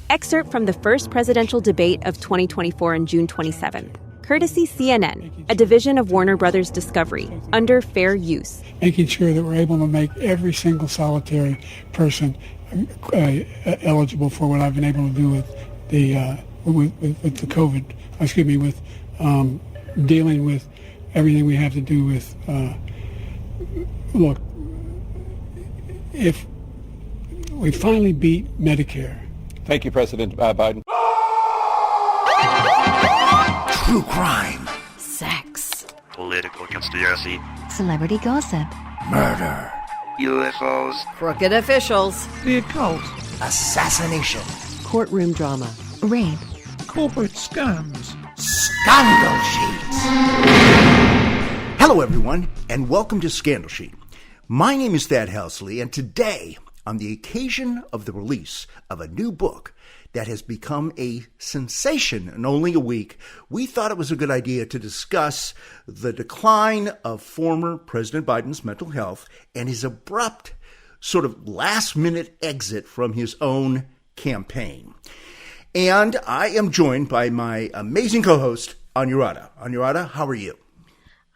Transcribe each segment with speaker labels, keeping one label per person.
Speaker 1: Excerpt from the first presidential debate of 2024 on June 27. Courtesy CNN, a division of Warner Brothers Discovery, under fair use.
Speaker 2: Making sure that we're able to make every single solitary person eligible for what I've been able to do with the with dealing with everything we have to do with. Look, if we finally beat Medicare.
Speaker 3: Thank you, President Biden.
Speaker 4: True crime.
Speaker 5: Sex.
Speaker 6: Political conspiracy.
Speaker 5: Celebrity gossip.
Speaker 4: Murder.
Speaker 6: UFOs.
Speaker 5: Crooked officials.
Speaker 4: The occult. Assassination.
Speaker 5: Courtroom drama. Rape.
Speaker 4: Corporate scams. Scandal Sheet. Hello, everyone, and welcome to Scandal Sheet. My name is Thad Helsley, and today, on the occasion of the release of a new book that has become a sensation in only a week, we thought it was a good idea to discuss the decline of former President Biden's mental health and his abrupt, sort of last-minute exit from his own campaign. And I am joined by my amazing co-host, Anurada. Anurada, how are you?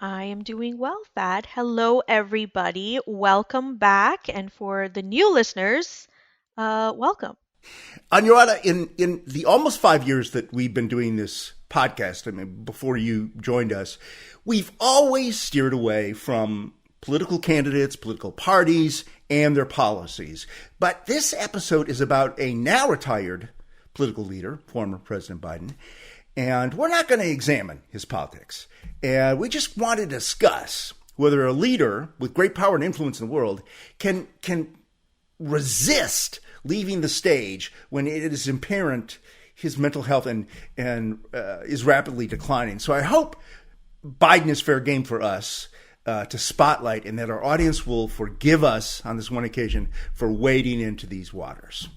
Speaker 7: I am doing well, Thad. Hello, everybody. Welcome back. And for the new listeners, welcome.
Speaker 4: Anurada, in the almost 5 years that we've been doing this podcast, I mean, before you joined us, we've always steered away from political candidates, political parties, and their policies. But this episode is about a now retired political leader, former President Biden, and we're not going to examine his politics. And we just want to discuss whether a leader with great power and influence in the world can resist leaving the stage when it is apparent his mental health and is rapidly declining. So I hope Biden is fair game for us to spotlight, and that our audience will forgive us on this one occasion for wading into these waters.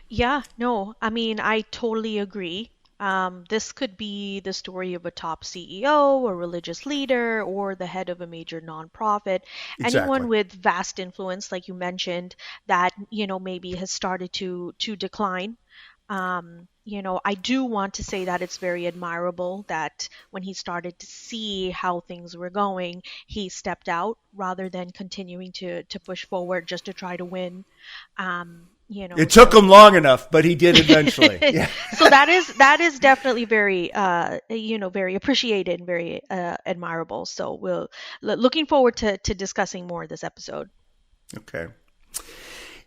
Speaker 7: Yeah, no, I mean, I totally agree. This could be the story of a top CEO, a religious leader, or the head of a major nonprofit.
Speaker 4: Exactly.
Speaker 7: Anyone with vast influence, like you mentioned, that, maybe has started to decline. I do want to say that it's very admirable that when he started to see how things were going, he stepped out rather than continuing to push forward just to try to win.
Speaker 4: It took him long enough, but he did eventually. Yeah.
Speaker 7: So that is definitely very, very appreciated and very admirable. So we'll looking forward to discussing more of this episode.
Speaker 4: Okay.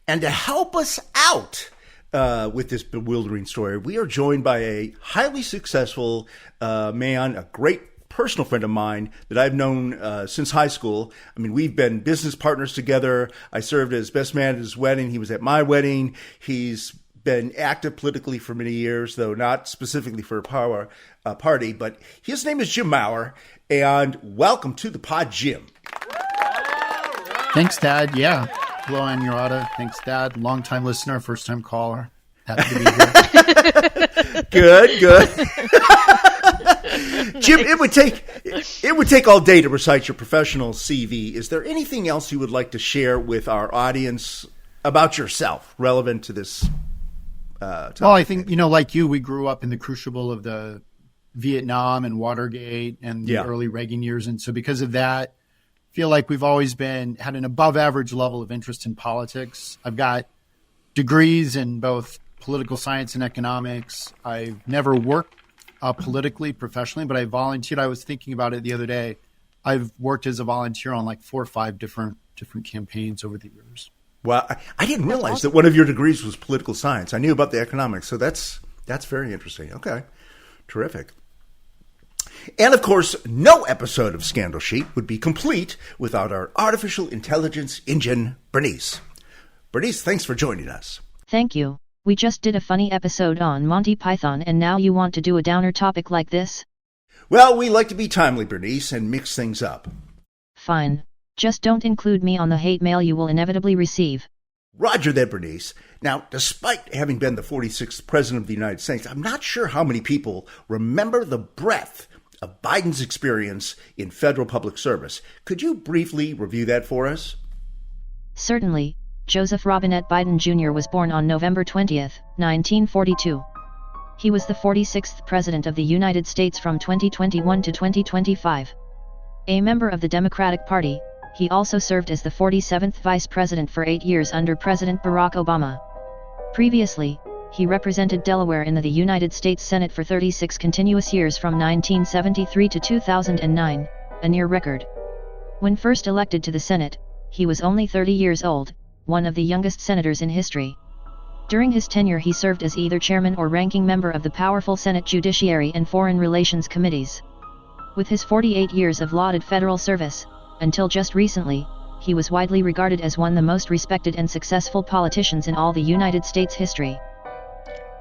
Speaker 4: And to help us out with this bewildering story, we are joined by a highly successful man, a great personal friend of mine that I've known since high school. I mean, we've been business partners together. I served as best man at his wedding. He was at my wedding. He's been active politically for many years, though not specifically for a party. But his name is Jim Maurer, and welcome to the pod, Jim.
Speaker 8: Thanks, Dad. Yeah. Hello, Anurada. Thanks, Dad. Long-time listener, first-time caller. Happy to be here.
Speaker 4: Good. Jim, it would take all day to recite your professional CV. Is there anything else you would like to share with our audience about yourself relevant to this topic?
Speaker 8: Well, I think, like you, we grew up in the crucible of the Vietnam and Watergate and the early Reagan years. And so because of that, I feel like we've always had an above average level of interest in politics. I've got degrees in both political science and economics. I've never worked politically, professionally, but I volunteered. I was thinking about it the other day. I've worked as a volunteer on like 4 or 5 different campaigns over the years.
Speaker 4: Well, I didn't realize that one of your degrees was political science. I knew about the economics, so that's very interesting. Okay, terrific. And of course, no episode of Scandal Sheet would be complete without our artificial intelligence engine, Bernice. Bernice, thanks for joining us.
Speaker 9: Thank you. We just did a funny episode on Monty Python, and now you want to do a downer topic like this?
Speaker 4: Well, we like to be timely, Bernice, and mix things up.
Speaker 9: Fine. Just don't include me on the hate mail you will inevitably receive.
Speaker 4: Roger that, Bernice. Now, despite having been the 46th President of the United States, I'm not sure how many people remember the breadth of Biden's experience in federal public service. Could you briefly review that for us?
Speaker 9: Certainly. Joseph Robinette Biden Jr. was born on November 20, 1942. He was the 46th President of the United States from 2021 to 2025. A member of the Democratic Party, he also served as the 47th Vice President for 8 years under President Barack Obama. Previously, he represented Delaware in the United States Senate for 36 continuous years from 1973 to 2009, a near record. When first elected to the Senate, he was only 30 years old, one of the youngest senators in history. During his tenure he served as either chairman or ranking member of the powerful Senate Judiciary and Foreign Relations Committees. With his 48 years of lauded federal service, until just recently, he was widely regarded as one of the most respected and successful politicians in all the United States history.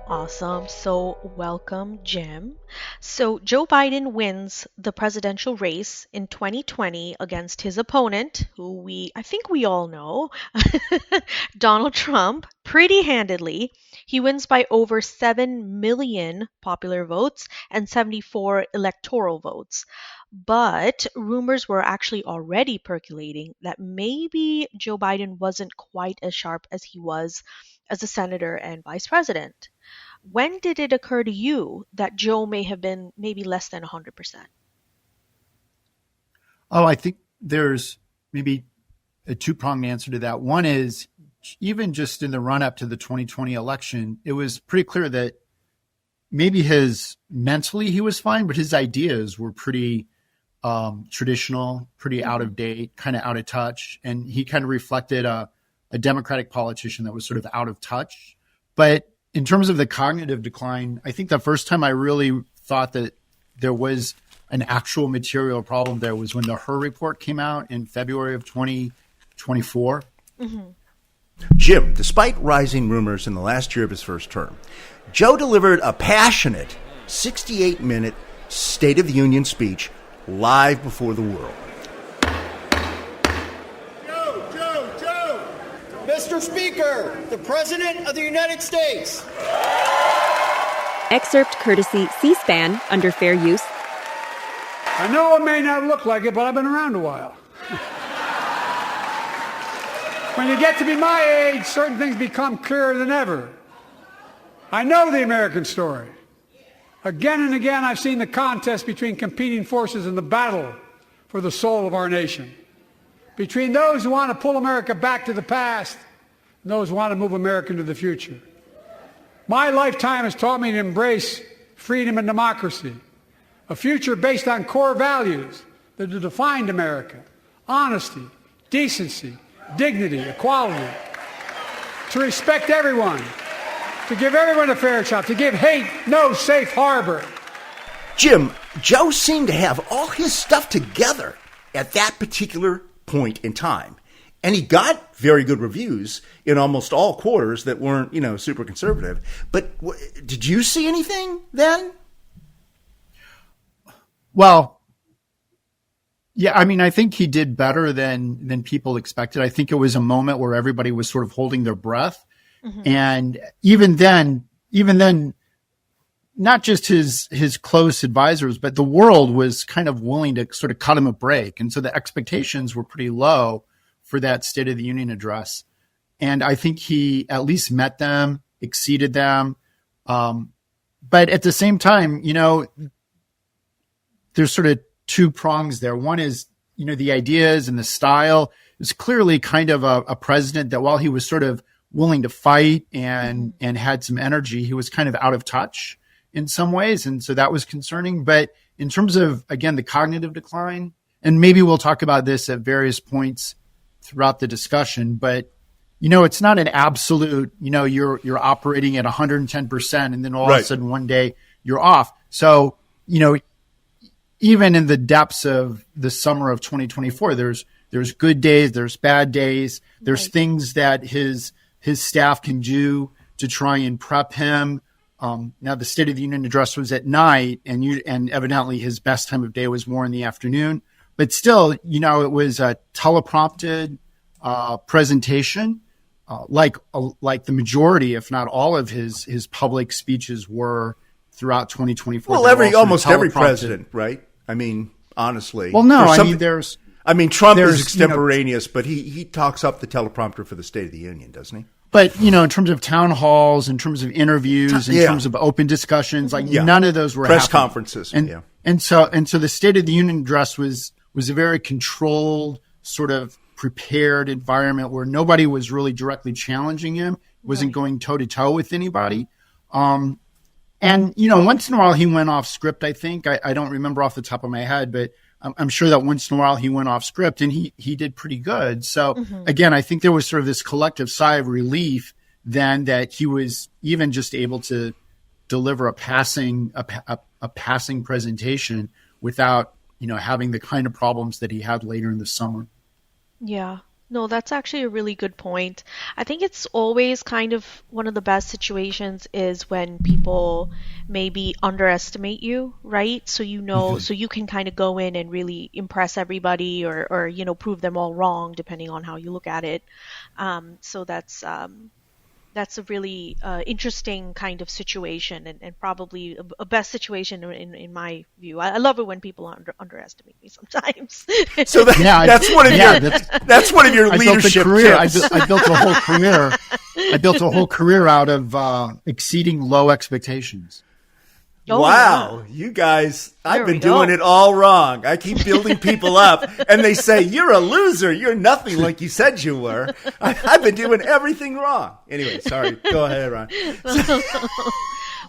Speaker 7: Awesome. So welcome, Jim. So Joe Biden wins the presidential race in 2020 against his opponent, who I think we all know, Donald Trump, pretty handedly. He wins by over 7 million popular votes and 74 electoral votes. But rumors were actually already percolating that maybe Joe Biden wasn't quite as sharp as he was as a senator and vice president. When did it occur to you that Joe may have been maybe less than 100%?
Speaker 8: Oh, I think there's maybe a two-pronged answer to that. One is, even just in the run-up to the 2020 election, it was pretty clear that maybe mentally he was fine, but his ideas were pretty traditional, pretty out of date, kind of out of touch. And he kind of reflected a Democratic politician that was sort of out of touch. But in terms of the cognitive decline, I think the first time I really thought that there was an actual material problem there was when the Her report came out in February of 2024.
Speaker 7: Mm-hmm.
Speaker 4: Jim, despite rising rumors in the last year of his first term, Joe delivered a passionate 68-minute State of the Union speech live before the world.
Speaker 10: Joe! Mr. Speaker, the President of the United States.
Speaker 1: Excerpt courtesy C-SPAN under fair use.
Speaker 2: I know it may not look like it, but I've been around a while. When you get to be my age, certain things become clearer than ever. I know the American story. Again and again, I've seen the contest between competing forces in the battle for the soul of our nation. Between those who want to pull America back to the past and those who want to move America into the future. My lifetime has taught me to embrace freedom and democracy, a future based on core values that have defined America: honesty, decency, dignity, equality, to respect everyone, to give everyone a fair shot, to give hate no safe harbor.
Speaker 4: Jim, Joe seemed to have all his stuff together at that particular point in time. And he got very good reviews in almost all quarters that weren't, super conservative. But did you see anything then?
Speaker 8: Well, yeah, I mean, I think he did better than people expected. I think it was a moment where everybody was sort of holding their breath. Mm-hmm. And even then, not just his close advisors, but the world was kind of willing to sort of cut him a break. And so the expectations were pretty low for that State of the Union address. And I think he at least met them, exceeded them. But at the same time, there's sort of two prongs there. One is, the ideas and the style. Is clearly kind of a president that, while he was sort of willing to fight and had some energy, he was kind of out of touch in some ways. And so that was concerning. But in terms of, again, the cognitive decline, and maybe we'll talk about this at various points throughout the discussion, but it's not an absolute, you're operating at 110% and then all of a sudden one day you're off. So, even in the depths of the summer of 2024, there's good days, there's bad days, there's things that his staff can do to try and prep him. Now the State of the Union address was at night, and evidently his best time of day was more in the afternoon. But still, it was a teleprompted presentation, like the majority, if not all, of his public speeches were throughout 2024.
Speaker 4: Well, almost every president, right? I mean, honestly.
Speaker 8: Well, no, there's
Speaker 4: I mean, Trump is
Speaker 8: There's,
Speaker 4: extemporaneous, but he talks up the teleprompter for the State of the Union, doesn't he?
Speaker 8: But, in terms of town halls, in terms of interviews, in terms of open discussions, none of those were
Speaker 4: press
Speaker 8: happening.
Speaker 4: conferences.
Speaker 8: And so the State of the Union address was a very controlled, sort of prepared environment where nobody was really directly challenging him, wasn't going toe to toe with anybody. And, once in a while he went off script, I think. I don't remember off the top of my head, but I'm sure that once in a while he went off script and he did pretty good. So again, I think there was sort of this collective sigh of relief then that he was even just able to deliver a passing presentation without, having the kind of problems that he had later in the summer.
Speaker 7: Yeah. No, that's actually a really good point. I think it's always kind of one of the best situations is when people maybe underestimate you, right? So so you can kind of go in and really impress everybody or prove them all wrong depending on how you look at it. So that's a really interesting kind of situation and probably a best situation in my view. I love it when people underestimate me sometimes.
Speaker 4: So that's one of your leadership tips.
Speaker 8: I built a whole career. I built a whole career out of exceeding low expectations.
Speaker 4: Oh, wow, yeah. You guys, I've been doing it all wrong. I keep building people up, and they say, you're a loser. You're nothing like you said you were. I've been doing everything wrong. Anyway, sorry. Go ahead, Ron.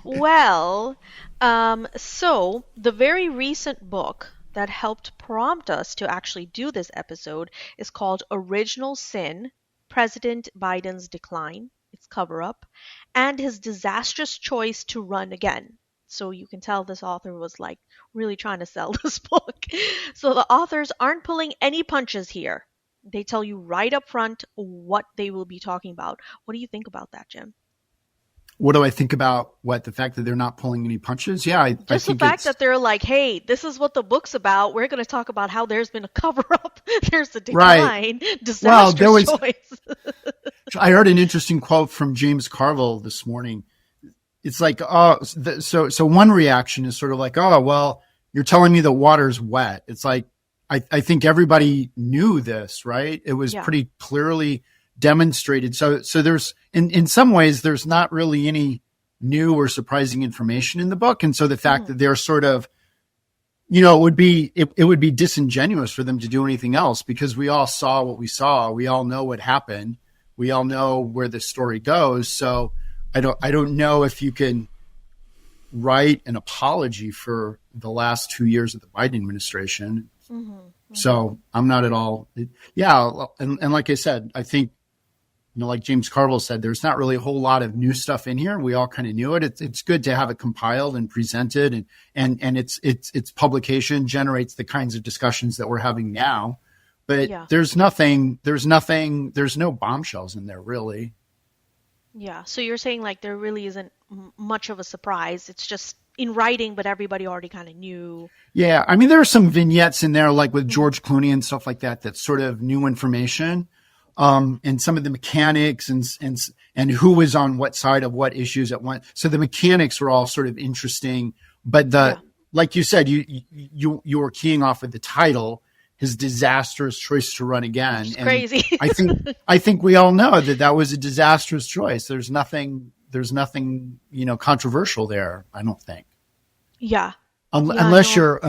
Speaker 7: Well, so the very recent book that helped prompt us to actually do this episode is called Original Sin, President Biden's Decline, its cover-up, and His Disastrous Choice to Run Again. So you can tell this author was like really trying to sell this book. So the authors aren't pulling any punches here. They tell you right up front what they will be talking about. What do you think about that, Jim?
Speaker 8: What do I think about the fact that they're not pulling any punches? Yeah, I think
Speaker 7: the fact that they're like, hey, this is what the book's about. We're going to talk about how there's been a cover-up. There's a decline. Right. Disastrous choice.
Speaker 8: I heard an interesting quote from James Carville this morning. It's like, so one reaction is sort of like, oh, well, you're telling me the water's wet. It's like, I think everybody knew this, right? It was pretty clearly demonstrated. So there's, in some ways, there's not really any new or surprising information in the book. And so the fact that they're sort of, it would be disingenuous for them to do anything else because we all saw what we saw. We all know what happened. We all know where the story goes. So I don't know if you can write an apology for the last 2 years of the Biden administration. So I'm not at all. And like I said, I think, like James Carville said, there's not really a whole lot of new stuff in here. We all kind of knew it. It's good to have it compiled and presented and its publication generates the kinds of discussions that we're having now. But there's no bombshells in there really.
Speaker 7: Yeah. So you're saying like there really isn't much of a surprise. It's just in writing, but everybody already kind of knew. Yeah.
Speaker 8: I mean, there are some vignettes in there, like with George Clooney and stuff like that, that's sort of new information. And some of the mechanics and who was on what side of what issues at what. So the mechanics were all sort of interesting, but like you said, you were keying off of the title, His Disastrous Choice to Run Again.
Speaker 7: It's crazy.
Speaker 8: I think we all know that was a disastrous choice. There's nothing, controversial there. I don't think.
Speaker 7: Yeah.
Speaker 8: Unless you're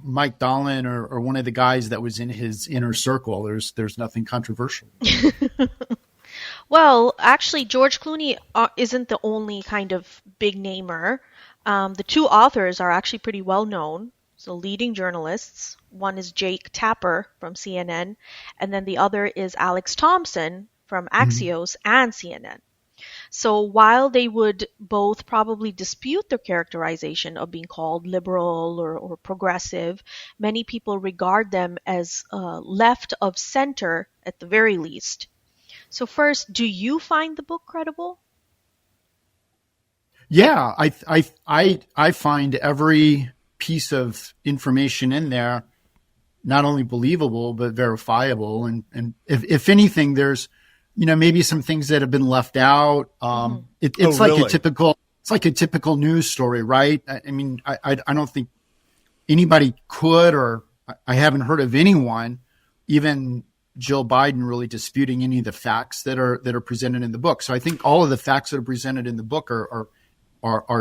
Speaker 8: Mike Dolan or one of the guys that was in his inner circle, there's nothing controversial.
Speaker 7: Well, actually, George Clooney isn't the only kind of big namer. The two authors are actually pretty well known. So leading journalists, one is Jake Tapper from CNN, and then the other is Alex Thompson from Axios and CNN. So while they would both probably dispute their characterization of being called liberal or progressive, many people regard them as left of center at the very least. So first, do you find the book credible?
Speaker 8: Yeah, I find every piece of information in there not only believable but verifiable, and if anything, there's maybe some things that have been left out. It's like a typical news story, right? I mean, I don't think anybody could, or I haven't heard of anyone, even Jill Biden, really disputing any of the facts that are presented in the book. So I think all of the facts that are presented in the book are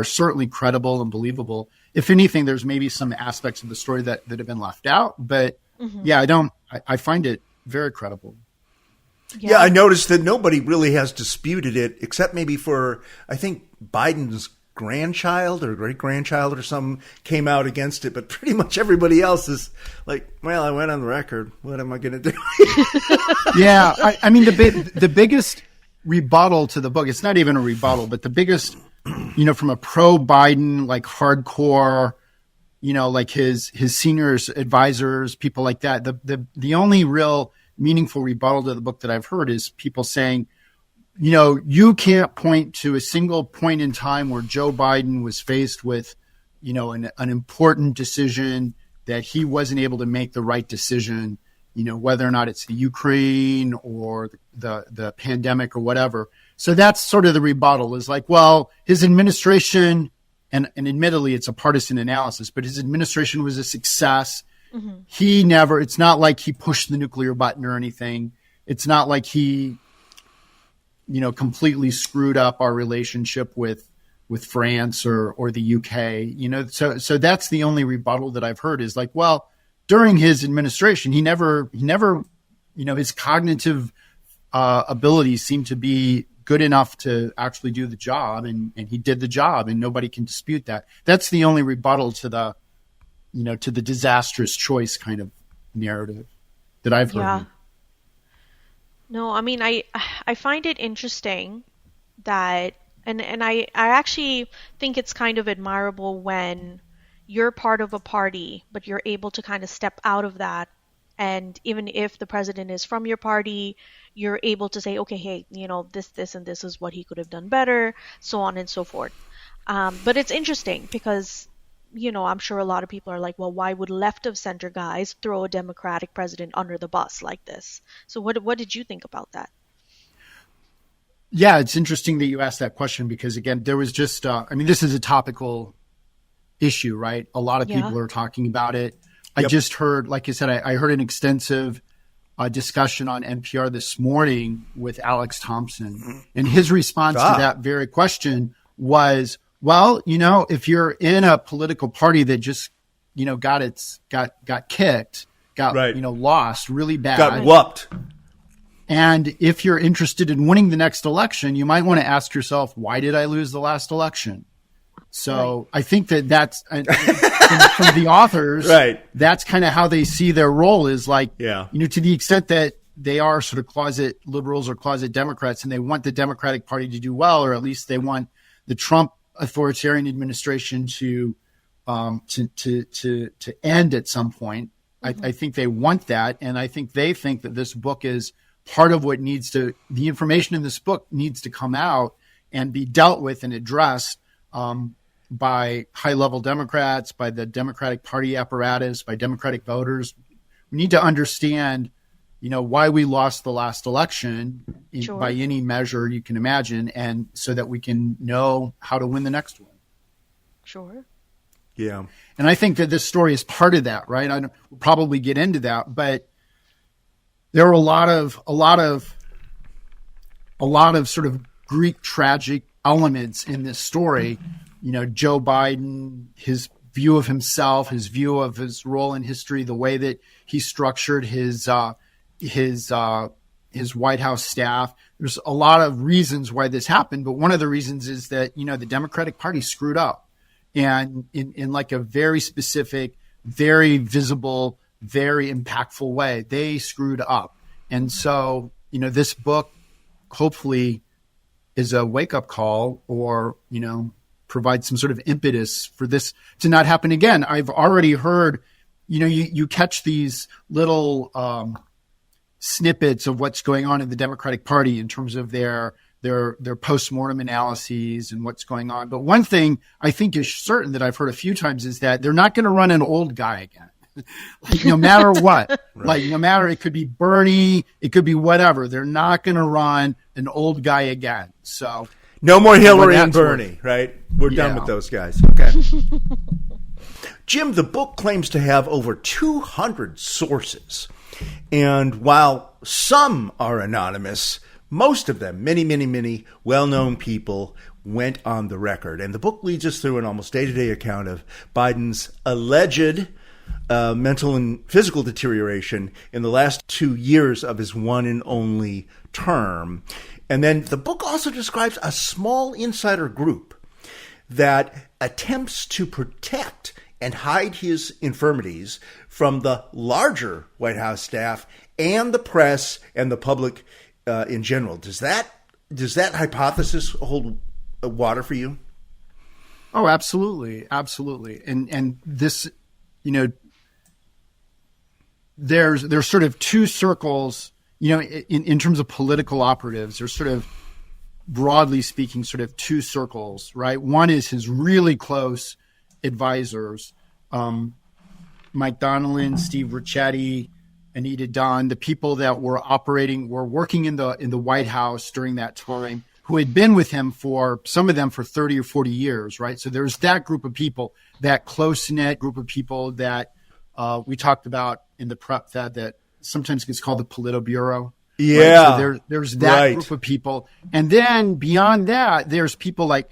Speaker 8: certainly credible and believable. If anything, there's maybe some aspects of the story that have been left out, but I find it very credible.
Speaker 4: Yeah, I noticed that nobody really has disputed it, except maybe for, I think, Biden's grandchild or great-grandchild or something came out against it. But pretty much everybody else is like, well, I went on the record. What am I going to do?
Speaker 8: Yeah, I mean, the biggest rebuttal to the book, it's not even a rebuttal, but the biggest, from a pro-Biden, like hardcore, like his senior advisors, people like that, the only real meaningful rebuttal to the book that I've heard is people saying, you can't point to a single point in time where Joe Biden was faced with, an important decision that he wasn't able to make the right decision, whether or not it's the Ukraine or the pandemic or whatever. So that's sort of the rebuttal, is like, well, his administration, and admittedly it's a partisan analysis, but his administration was a success. Mm-hmm. It's not like he pushed the nuclear button or anything. It's not like he, completely screwed up our relationship with France or the UK, so that's the only rebuttal that I've heard, is like, well, during his administration, he never, his cognitive abilities seem to be good enough to actually do the job. And he did the job, and nobody can dispute that. That's the only rebuttal to the disastrous choice kind of narrative that I've heard.
Speaker 7: Yeah. No, I mean, I find it interesting that, and I actually think it's kind of admirable when you're part of a party, but you're able to kind of step out of that. And even if the president is from your party, you're able to say, okay, hey, this, and this is what he could have done better, so on and so forth. But it's interesting because, I'm sure a lot of people are like, well, why would left of center guys throw a Democratic president under the bus like this? So what did you think about that?
Speaker 8: Yeah, it's interesting that you asked that question because, again, there was just, this is a topical issue, right? A lot of people are talking about it. Yep. I just heard, like I said, I heard an extensive discussion on NPR this morning with Alex Thompson. And his response to that very question was, well, if you're in a political party that just, got kicked, lost really bad.
Speaker 4: Got whooped.
Speaker 8: And if you're interested in winning the next election, you might want to ask yourself, why did I lose the last election? So I think that's from the authors, right. That's kind of how they see their role is like, to the extent that they are sort of closet liberals or closet Democrats and they want the Democratic Party to do well, or at least they want the Trump authoritarian administration to end at some point. Mm-hmm. I think they want that. And I think they think that this book is part of what the information in this book needs to come out and be dealt with and addressed by high-level Democrats, by the Democratic Party apparatus, by Democratic voters. We need to understand, why we lost the last election by any measure you can imagine, and so that we can know how to win the next one. Sure.
Speaker 4: Yeah.
Speaker 8: And I think that this story is part of that, right? We'll probably get into that, but there are a lot of sort of Greek tragic elements in this story. Joe Biden, his view of himself, his view of his role in history, the way that he structured his White House staff. There's a lot of reasons why this happened, but one of the reasons is that, the Democratic Party screwed up, and in like a very specific, very visible, very impactful way, they screwed up. And so, this book hopefully is a wake-up call, or, provide some sort of impetus for this to not happen again. I've already heard, you catch these little snippets of what's going on in the Democratic Party in terms of their post-mortem analyses and what's going on. But one thing I think is certain that I've heard a few times is that they're not going to run an old guy again. Like, no matter what, right. Like, no matter, it could be Bernie, it could be whatever. They're not going to run an old guy again. So
Speaker 4: no more Hillary and Bernie, right? We're done with those guys. Okay. Jim, the book claims to have over 200 sources. And while some are anonymous, most of them, many well-known people went on the record. And the book leads us through an almost day-to-day account of Biden's alleged mental and physical deterioration in the last 2 years of his one and only term. And then the book also describes a small insider group that attempts to protect and hide his infirmities from the larger White House staff and the press and the public in general. Does that hypothesis hold water for you?
Speaker 8: Oh, absolutely. And this, there's sort of two circles, in terms of political operatives. There's sort of, broadly speaking, sort of two circles, right? One is his really close advisors, Mike Donnellan, Steve Ricchetti, Anita Dunn, the people that were working in the White House during that time, who had been with him some of them for 30 or 40 years, right? So there's that group of people, that close-knit group of people that we talked about in the prep that sometimes gets called the Politburo.
Speaker 4: Yeah.
Speaker 8: Right? So there's that group of people. And then beyond that, there's people like,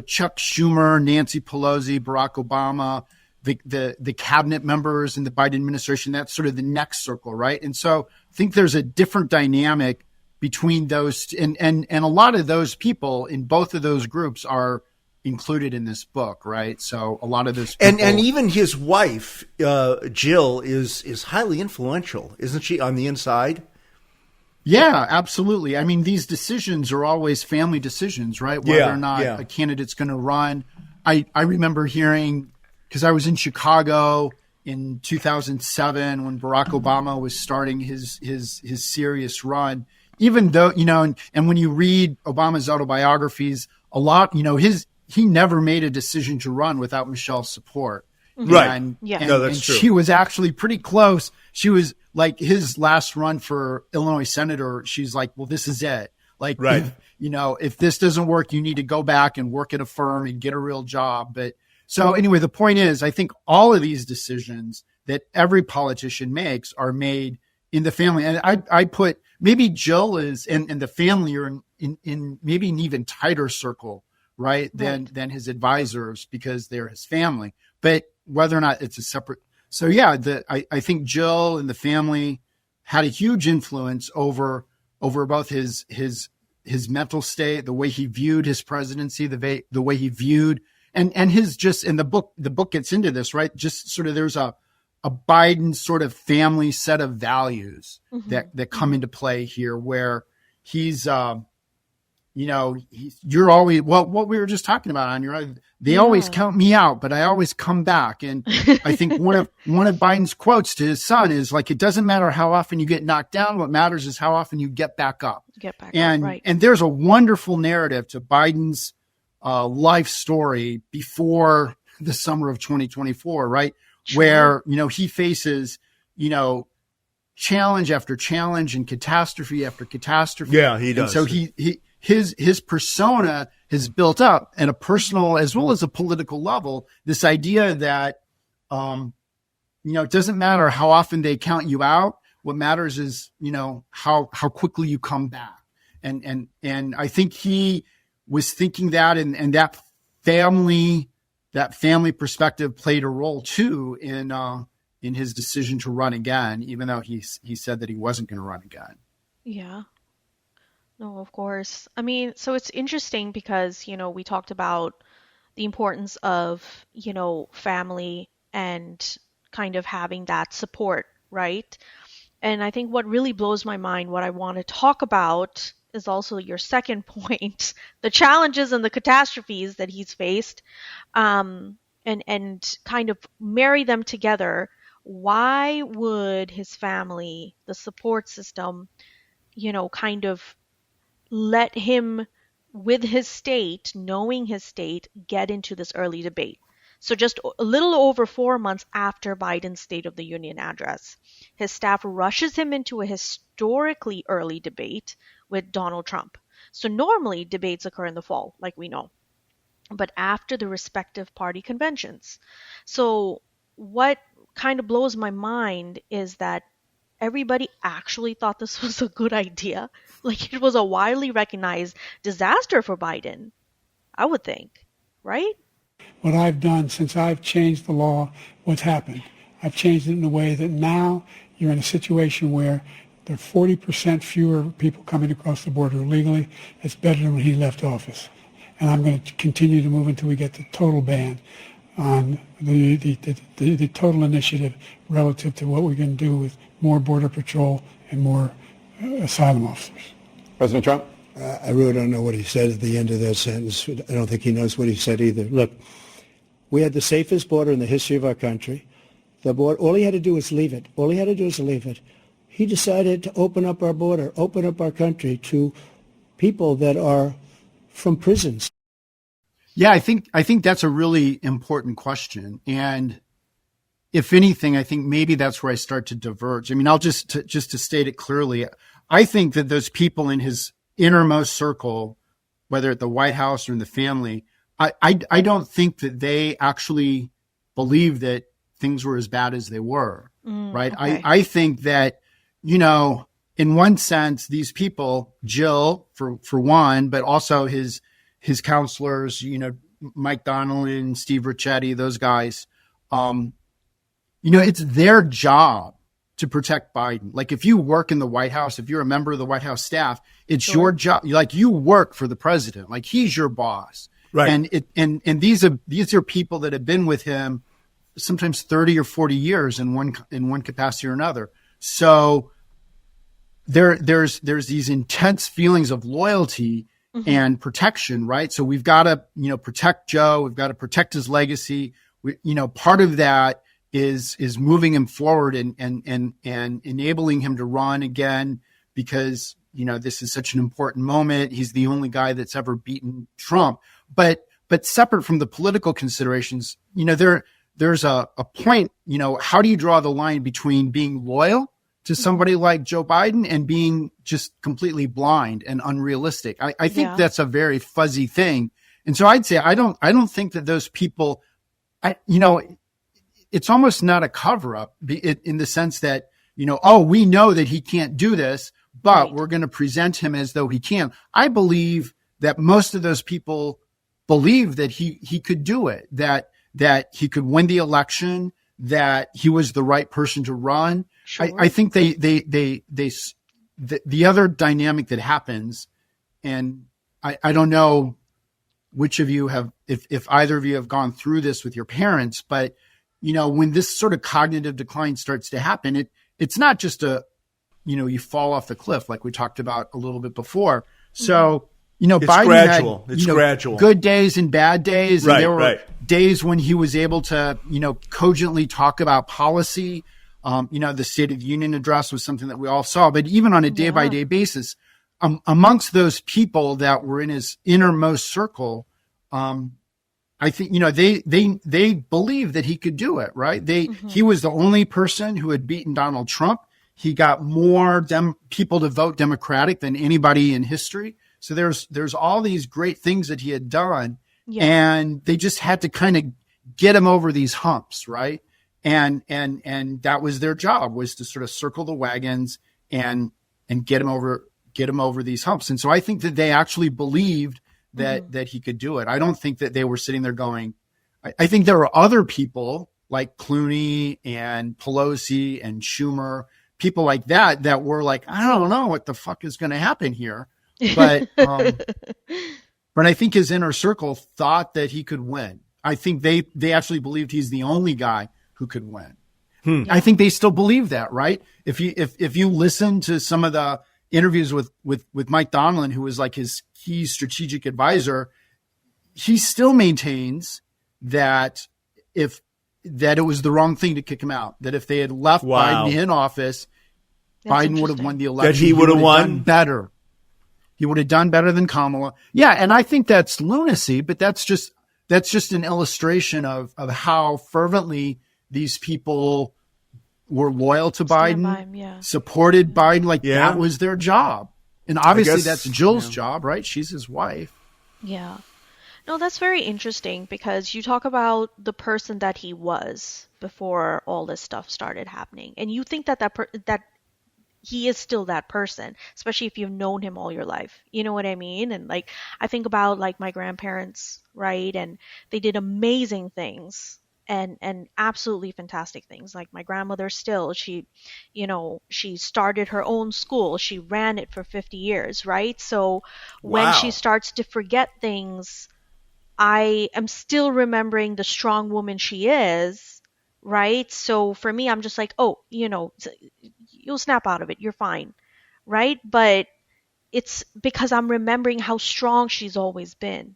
Speaker 8: Chuck Schumer, Nancy Pelosi, Barack Obama, the cabinet members in the Biden administration. That's sort of the next circle, right? And so I think there's a different dynamic between those, and a lot of those people in both of those groups are included in this book, right? So a lot of those people,
Speaker 4: and even his wife, Jill, is highly influential, isn't she, on the inside?
Speaker 8: Yeah, absolutely. I mean, these decisions are always family decisions, right? Whether or not a candidate's going to run. I remember hearing, because I was in Chicago in 2007 when Barack Obama was starting his serious run. Even though, and when you read Obama's autobiographies, a lot, he never made a decision to run without Michelle's support.
Speaker 4: Right.
Speaker 8: And
Speaker 4: that's true.
Speaker 8: She was actually pretty close. She was like his last run for Illinois senator. She's like, well, this is it. Like,
Speaker 4: right.
Speaker 8: If this doesn't work, you need to go back and work at a firm and get a real job. But so anyway, the point is, I think all of these decisions that every politician makes are made in the family. And I put maybe Jill is and the family are in maybe an even tighter circle, right? Than his advisors, because they're his family. But whether or not it's a separate. So yeah, I think Jill and the family had a huge influence over both his mental state, the way he viewed his presidency, the way he viewed and his just in the book gets into this, right? Just sort of there's a Biden sort of family set of values that come into play here, where he's you're always, what we were just talking about on your, they always count me out, but I always come back. And I think one of Biden's quotes to his son is like, it doesn't matter how often you get knocked down. What matters is how often you get back up. And there's a wonderful narrative to Biden's life story before the summer of 2024, right? Sure. Where, he faces, challenge after challenge and catastrophe after catastrophe.
Speaker 4: Yeah, he does.
Speaker 8: And so his persona has built up at a personal as well as a political level, this idea that, it doesn't matter how often they count you out. What matters is, how quickly you come back. And I think he was thinking that, and that family perspective played a role too in his decision to run again, even though he said that he wasn't going to run again.
Speaker 7: Yeah. No, of course. I mean, so it's interesting because, we talked about the importance of, family and kind of having that support, right? And I think what really blows my mind, what I want to talk about is also your second point, the challenges and the catastrophes that he's faced, and kind of marry them together. Why would his family, the support system, kind of let him, with his state, knowing his state, get into this early debate? So just a little over 4 months after Biden's State of the Union address, his staff rushes him into a historically early debate with Donald Trump. So normally debates occur in the fall, like we know, but after the respective party conventions. So what kind of blows my mind is that everybody actually thought this was a good idea. Like, it was a widely recognized disaster for Biden, I would think, right?
Speaker 2: What I've done since I've changed the law, what's happened? I've changed it in a way that now you're in a situation where there are 40% fewer people coming across the border illegally. It's better than when he left office. And I'm going to continue to move until we get the total ban on the total initiative relative to what we're going to do with more Border Patrol and more asylum officers.
Speaker 3: President Trump?
Speaker 11: I really don't know what he said at the end of that sentence. I don't think he knows what he said either. Look, we had the safest border in the history of our country. The border, all he had to do was leave it. All he had to do was leave it. He decided to open up our border, open up our country to people that are from prisons.
Speaker 8: Yeah, I think that's a really important question. And if anything, I think maybe that's where I start to diverge. I mean, I'll just to state it clearly, I think that those people in his innermost circle, whether at the White House or in the family, I don't think that they actually believe that things were as bad as they were, right?
Speaker 7: Okay.
Speaker 8: I think that, in one sense, these people, Jill, for one, but also his counselors, Mike Donnelly, Steve Ricchetti, those guys, it's their job to protect Biden. Like, if you work in the White House, if you're a member of the White House staff, it's your job. Like, you work for the president. Like, he's your boss.
Speaker 4: Right.
Speaker 8: And these are people that have been with him sometimes 30 or 40 years in one capacity or another. So there's these intense feelings of loyalty and protection, right? So we've got to, protect Joe. We've got to protect his legacy. Part of that is moving him forward and enabling him to run again, because, this is such an important moment. He's the only guy that's ever beaten Trump. But separate from the political considerations, there's a point, how do you draw the line between being loyal to somebody like Joe Biden and being just completely blind and unrealistic? I think that's a very fuzzy thing. And so I'd say I don't think that those people, it's almost not a cover up in the sense that, we know that he can't do this, but we're going to present him as though he can. I believe that most of those people believe that he could do it, that he could win the election, that he was the right person to run. Sure. I think the other dynamic that happens, and I don't know which of you have, if either of you have gone through this with your parents, but when this sort of cognitive decline starts to happen, it's not just you fall off the cliff like we talked about a little bit before. So,
Speaker 4: it's
Speaker 8: Biden
Speaker 4: gradual.
Speaker 8: had,
Speaker 4: it's gradual.
Speaker 8: Good days and bad days.
Speaker 4: Right,
Speaker 8: and there were
Speaker 4: right.
Speaker 8: days when he was able to, cogently talk about policy. The State of the Union address was something that we all saw. But even on a day-by-day basis, amongst those people that were in his innermost circle, I think, they believed that he could do it, right? He was the only person who had beaten Donald Trump. He got more people to vote Democratic than anybody in history. So there's all these great things that he had done, and they just had to kind of get him over these humps, right? And that was their job, was to sort of circle the wagons and get him over these humps. And so I think that they actually believed that he could do it. I don't think that they were sitting there going, I think there were other people like Clooney and Pelosi and Schumer, people like that were like, I don't know what the fuck is going to happen here. But I think his inner circle thought that he could win. I think they actually believed he's the only guy who could win. I think they still believe that, right? If you listen to some of the interviews with Mike Donnelly, who was like his key strategic advisor, he still maintains that it was the wrong thing to kick him out. That if they had left Biden in office, Biden would have won the election.
Speaker 4: That he would have won
Speaker 8: better. He would have done better than Kamala. Yeah, and I think that's lunacy, but that's just an illustration of how fervently these people were loyal to Biden, supported Biden. Like, that was their job. And obviously that's Jill's job, right? She's his wife.
Speaker 7: Yeah. No, that's very interesting because you talk about the person that he was before all this stuff started happening, and you think that that he is still that person, especially if you've known him all your life. You know what I mean? And like I think about like my grandparents, right? And they did amazing things and absolutely fantastic things. Like my grandmother still, she started her own school. She ran it for 50 years, right? So when she starts to forget things, I am still remembering the strong woman she is, right? So for me, I'm just like, oh, you'll snap out of it. You're fine, right? But it's because I'm remembering how strong she's always been,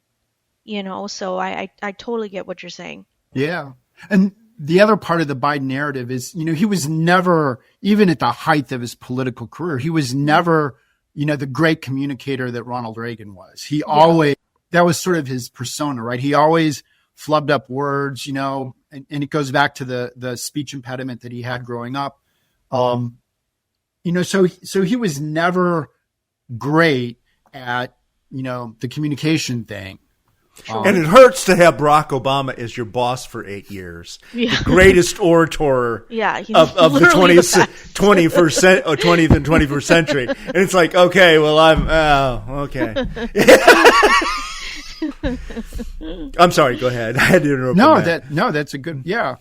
Speaker 7: so I totally get what you're saying.
Speaker 8: Yeah. And the other part of the Biden narrative is, he was never, even at the height of his political career, he was never, the great communicator that Ronald Reagan was. He always, that was sort of his persona, right? He always flubbed up words, and it goes back to the speech impediment that he had growing up. So he was never great at, the communication thing.
Speaker 4: And it hurts to have Barack Obama as your boss for 8 years. Yeah. The greatest orator of the 20th and 21st century. And it's like, okay, well, okay. I'm sorry, go ahead. I had to interrupt.
Speaker 8: That's a good, yeah.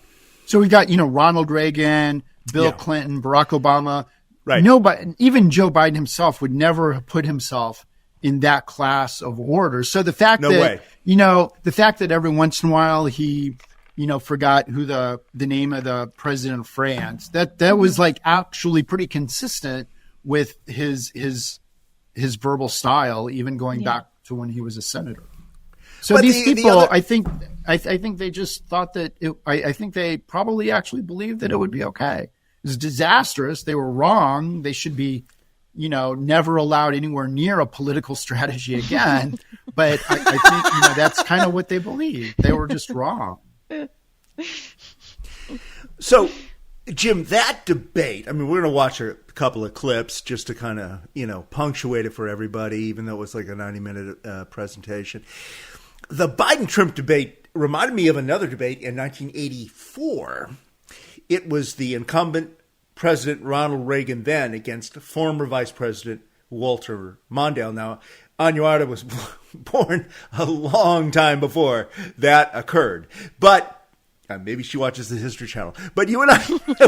Speaker 8: So we've got, Ronald Reagan, Bill Clinton, Barack Obama.
Speaker 4: Right.
Speaker 8: Nobody, even Joe Biden himself would never have put himself in that class of orators. So the fact the fact that every once in a while he, forgot who the name of the president of France, that was like actually pretty consistent with his verbal style, even going back to when he was a senator. So these people, I think they just thought that I think they probably actually believed that it would be okay. It was disastrous. They were wrong. They should be, never allowed anywhere near a political strategy again. But I think, that's kind of what they believed. They were just wrong.
Speaker 4: So, Jim, that debate, we're going to watch a couple of clips just to kind of, punctuate it for everybody, even though it was like a 90-minute presentation. The Biden-Trump debate reminded me of another debate in 1984. It was the incumbent President Ronald Reagan then against former Vice President Walter Mondale. Now, Anuarta was born a long time before that occurred. But maybe she watches the History Channel. But you and I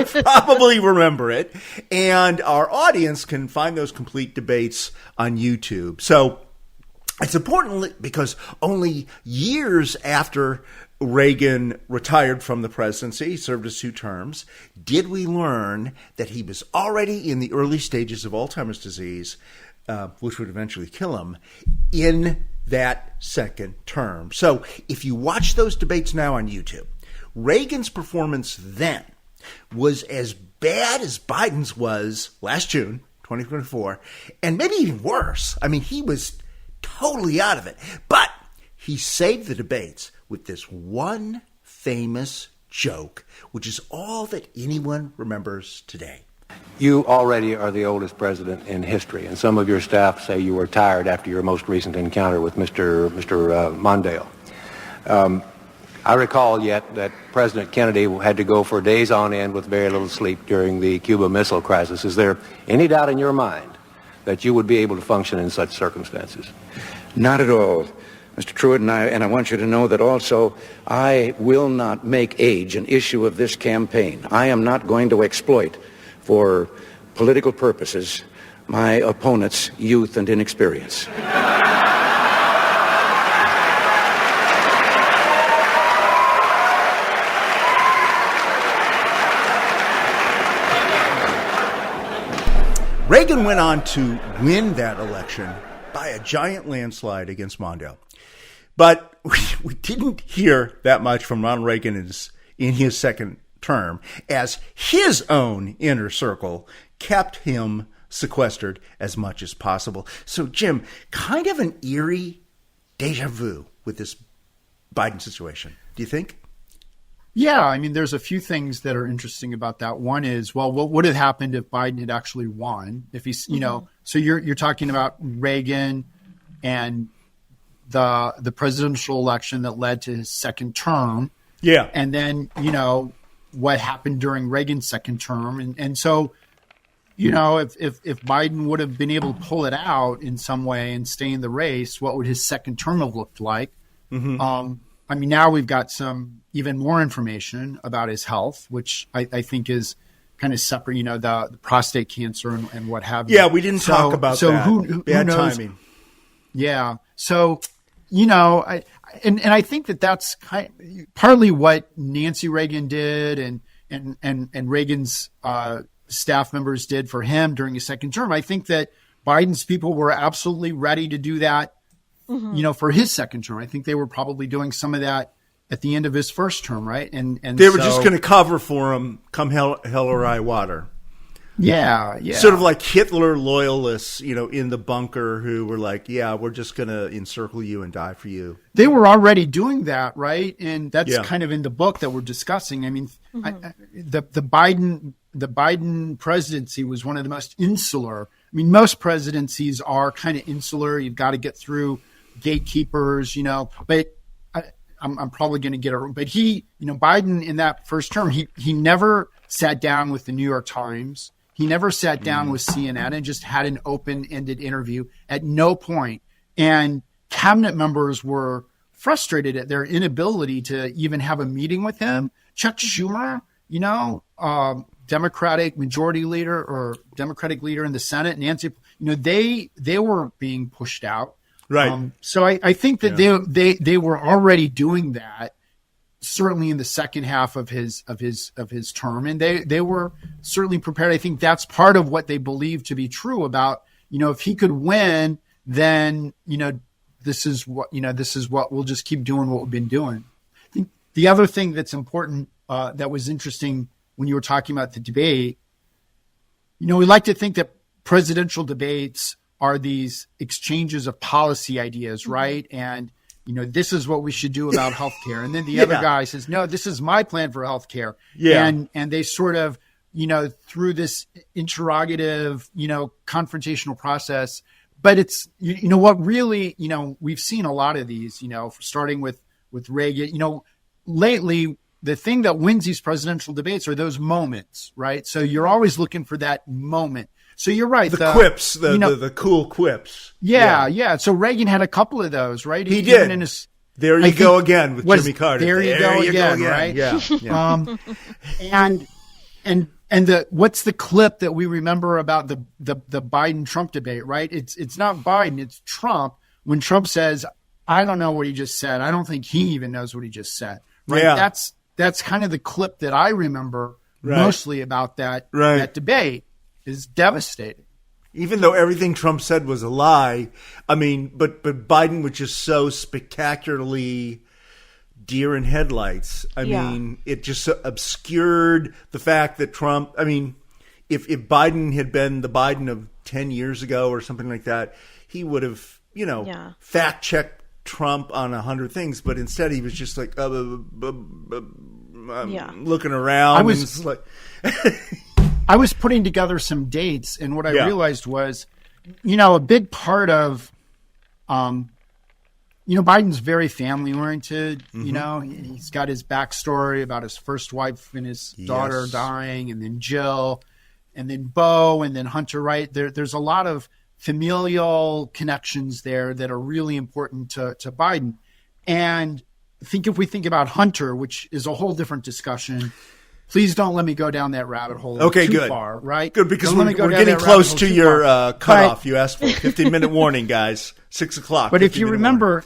Speaker 4: probably remember it. And our audience can find those complete debates on YouTube. So it's important because only years after Reagan retired from the presidency, he served his 2 terms, did we learn that he was already in the early stages of Alzheimer's disease, which would eventually kill him, in that second term. So if you watch those debates now on YouTube, Reagan's performance then was as bad as Biden's was last June, 2024, and maybe even worse. He was totally out of it. But he saved the debates with this one famous joke, which is all that anyone remembers today.
Speaker 12: You already are the oldest president in history, and some of your staff say you were tired after your most recent encounter with Mr. Mondale. I recall yet that President Kennedy had to go for days on end with very little sleep during the Cuba Missile Crisis. Is there any doubt in your mind that you would be able to function in such circumstances?
Speaker 13: Not at all, Mr. Truitt, and I want you to know that also I will not make age an issue of this campaign. I am not going to exploit for political purposes my opponent's youth and inexperience.
Speaker 4: Reagan went on to win that election by a giant landslide against Mondale. But we didn't hear that much from Ronald Reagan in his second term, as his own inner circle kept him sequestered as much as possible. So, Jim, kind of an eerie deja vu with this Biden situation, do you think?
Speaker 8: Yeah, there's a few things that are interesting about that. One is, well, what would have happened if Biden had actually won? If he's, so you're talking about Reagan and the presidential election that led to his second term.
Speaker 4: Yeah.
Speaker 8: And then, what happened during Reagan's second term. And so, if Biden would have been able to pull it out in some way and stay in the race, what would his second term have looked like? Mm-hmm. Now we've got some even more information about his health, which I think is kind of separate, the prostate cancer and what have you.
Speaker 4: Yeah, we didn't talk about that.
Speaker 8: Who
Speaker 4: Bad
Speaker 8: knows?
Speaker 4: timing.
Speaker 8: Yeah. So, I think that's partly what Nancy Reagan did and Reagan's staff members did for him during his second term. I think that Biden's people were absolutely ready to do that, for his second term. I think they were probably doing some of that at the end of his first term, right? And
Speaker 4: they were just going to cover for him come hell or high water.
Speaker 8: Yeah.
Speaker 4: Sort of like Hitler loyalists, in the bunker who were like, yeah, we're just going to encircle you and die for you.
Speaker 8: They were already doing that, right? And that's kind of in the book that we're discussing. I mean, the Biden presidency was one of the most insular. I mean, most presidencies are kind of insular. You've got to get through gatekeepers, but I'm probably going to get it wrong. But Biden in that first term, he never sat down with the New York Times. He never sat down with CNN and just had an open-ended interview at no point. And cabinet members were frustrated at their inability to even have a meeting with him. Chuck Schumer, Democratic majority leader or Democratic leader in the Senate, Nancy, they were being pushed out.
Speaker 4: Right.
Speaker 8: So I think that they were already doing that, certainly in the second half of his term, and they were certainly prepared. I think that's part of what they believe to be true about, if he could win, then this is what we'll just keep doing what we've been doing. I think the other thing that's important that was interesting when you were talking about the debate, we like to think that presidential debates are these exchanges of policy ideas, right? And this is what we should do about healthcare. And then the other guy says, no, this is my plan for healthcare.
Speaker 4: Yeah.
Speaker 8: And they sort of, through this interrogative, confrontational process. But it's, what really, we've seen a lot of these, starting with Reagan, lately, the thing that wins these presidential debates are those moments, right? So you're always looking for that moment. So you're right.
Speaker 4: The quips, the cool quips.
Speaker 8: Yeah. So Reagan had a couple of those, right?
Speaker 4: He did. There you go again with Jimmy Carter.
Speaker 8: There you go again, right?
Speaker 4: Yeah.
Speaker 8: And what's the clip that we remember about the Biden-Trump debate, right? It's not Biden, it's Trump. When Trump says, I don't know what he just said. I don't think he even knows what he just said. Right?
Speaker 4: Yeah.
Speaker 8: That's kind of the clip that I remember mostly about that debate. Is devastating.
Speaker 4: Even though everything Trump said was a lie, but Biden was just so spectacularly deer in headlights. I mean, it just obscured the fact that Trump, if Biden had been the Biden of 10 years ago or something like that, he would have, fact-checked Trump on 100 things, but instead he was just like, looking around.
Speaker 8: I was putting together some dates, and what I realized was, a big part of, Biden's very family oriented. Mm-hmm. He's got his backstory about his first wife and his daughter dying, and then Jill, and then Beau, and then Hunter, right? There's a lot of familial connections there that are really important to Biden. And if we think about Hunter, which is a whole different discussion, please don't let me go down that rabbit hole too far, right?
Speaker 4: Good, because we're getting close to your cutoff. You asked for a 15-minute warning, guys. 6:00.
Speaker 8: But if you remember,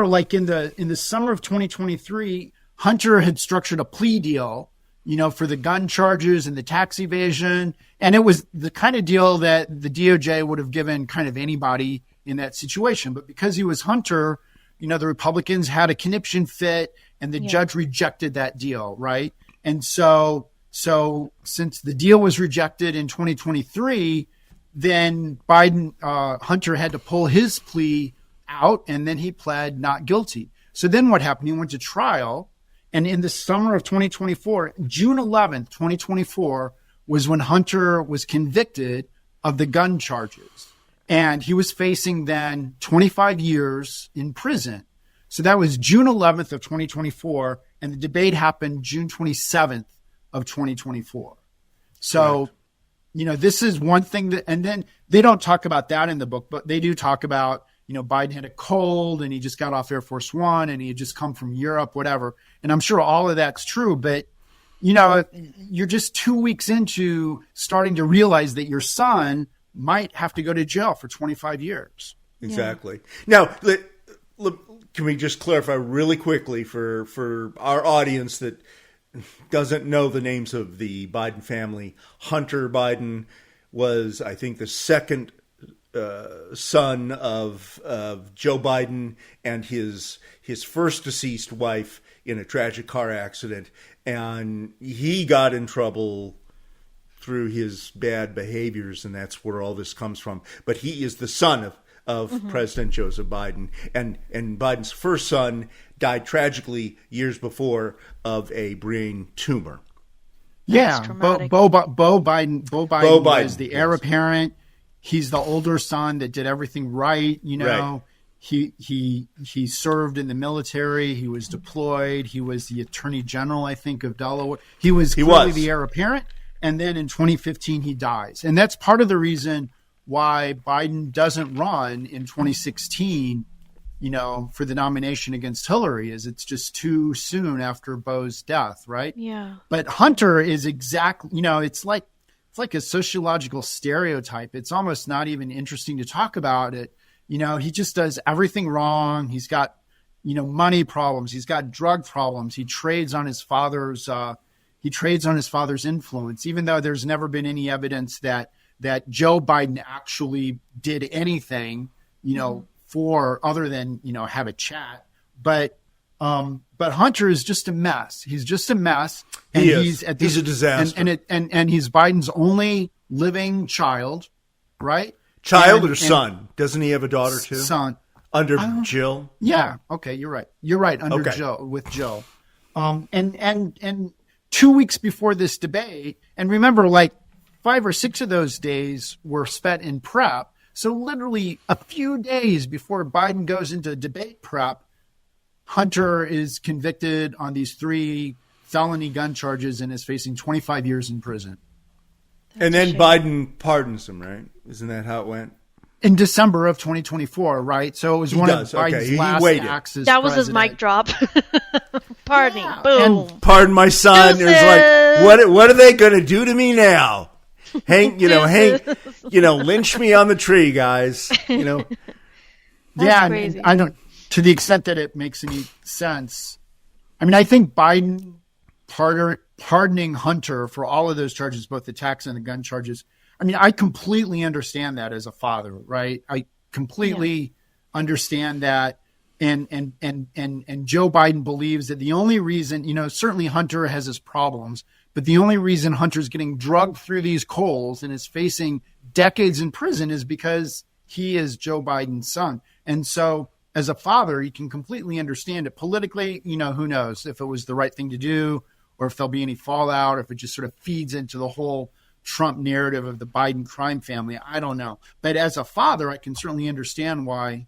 Speaker 8: like in the summer of 2023, Hunter had structured a plea deal, for the gun charges and the tax evasion, and it was the kind of deal that the DOJ would have given kind of anybody in that situation. But because he was Hunter, the Republicans had a conniption fit, and the judge rejected that deal, right? And so since the deal was rejected in 2023, then Hunter had to pull his plea out, and then he pled not guilty. So then what happened? He went to trial, and in the summer of 2024, June 11th, 2024, was when Hunter was convicted of the gun charges. And he was facing then 25 years in prison. So that was June 11th of 2024, and the debate happened June 27th of 2024. So, this is one thing that, and then they don't talk about that in the book, but they do talk about, Biden had a cold and he just got off Air Force One and he had just come from Europe, whatever. And I'm sure all of that's true, but you're just 2 weeks into starting to realize that your son might have to go to jail for 25 years.
Speaker 4: Exactly. Now, can we just clarify really quickly for our audience that doesn't know the names of the Biden family? Hunter Biden was, I think, the second son of Joe Biden and his first deceased wife in a tragic car accident. And he got in trouble through his bad behaviors, and that's where all this comes from. But he is the son of President Joseph Biden, and Biden's first son died tragically years before of a brain tumor.
Speaker 8: Yeah, Bo Biden was the heir apparent. He's the older son that did everything right.
Speaker 4: Right.
Speaker 8: He served in the military. He was deployed. He was the Attorney General, I think, of Delaware. He was clearly the heir apparent. And then in 2015, he dies. And that's part of the reason why Biden doesn't run in 2016, for the nomination against Hillary, is it's just too soon after Bo's death, right?
Speaker 7: Yeah.
Speaker 8: But Hunter is exactly, it's like a sociological stereotype. It's almost not even interesting to talk about it. He just does everything wrong. He's got, money problems. He's got drug problems. He trades on his father's influence, even though there's never been any evidence that Joe Biden actually did anything, for other than, have a chat. But Hunter is just a mess. He's just a mess. And he's a disaster. And he's Biden's only living child, right?
Speaker 4: Child or son? Doesn't he have a daughter too?
Speaker 8: Son.
Speaker 4: Under Jill?
Speaker 8: Yeah. Okay. You're right. Under Joe, with Joe. And 2 weeks before this debate, and remember, 5 or 6 of those days were spent in prep. So literally a few days before Biden goes into debate prep, Hunter is convicted on these 3 felony gun charges and is facing 25 years in prison.
Speaker 4: And then Biden pardons him, right? Isn't that how it went?
Speaker 8: In December of 2024, right? So it was one of Biden's last acts as
Speaker 7: That was
Speaker 8: president.
Speaker 7: his mic drop. Pardoning. Boom.
Speaker 4: And pardon my son. It was like, what are they going to do to me now? Lynch me on the tree, guys.
Speaker 8: Yeah,
Speaker 7: crazy.
Speaker 8: I don't, to the extent that it makes any sense. I mean, I think Biden pardoning Hunter for all of those charges, both the tax and the gun charges. I mean, I completely understand that as a father, right? I completely understand that. And Joe Biden believes that the only reason, certainly Hunter has his problems, but the only reason Hunter's getting drugged through these coals and is facing decades in prison is because he is Joe Biden's son. And so as a father, you can completely understand it. Politically, who knows if it was the right thing to do or if there'll be any fallout, or if it just sort of feeds into the whole Trump narrative of the Biden crime family. I don't know. But as a father, I can certainly understand why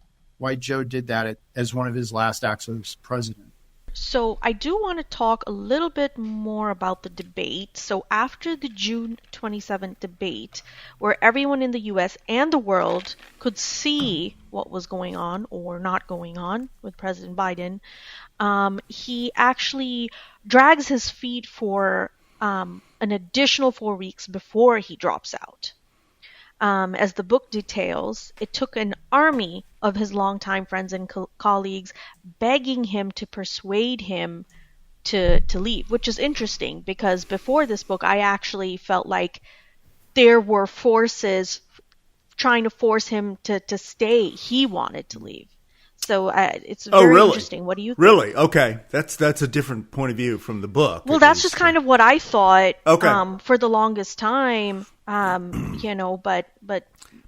Speaker 8: Joe did that as one of his last acts as president.
Speaker 7: So I do want to talk a little bit more about the debate. So after the June 27th debate, where everyone in the U.S. and the world could see what was going on or not going on with President Biden, he actually drags his feet for an additional 4 weeks before he drops out. As the book details, it took an army of his longtime friends and colleagues begging him to persuade him to leave, which is interesting because before this book, I actually felt like there were forces trying to force him to stay. He wanted to leave. So it's very interesting. What do you think?
Speaker 4: Really? Okay. That's a different point of view from the book.
Speaker 7: Well, that's just kind of what I thought for the longest time. But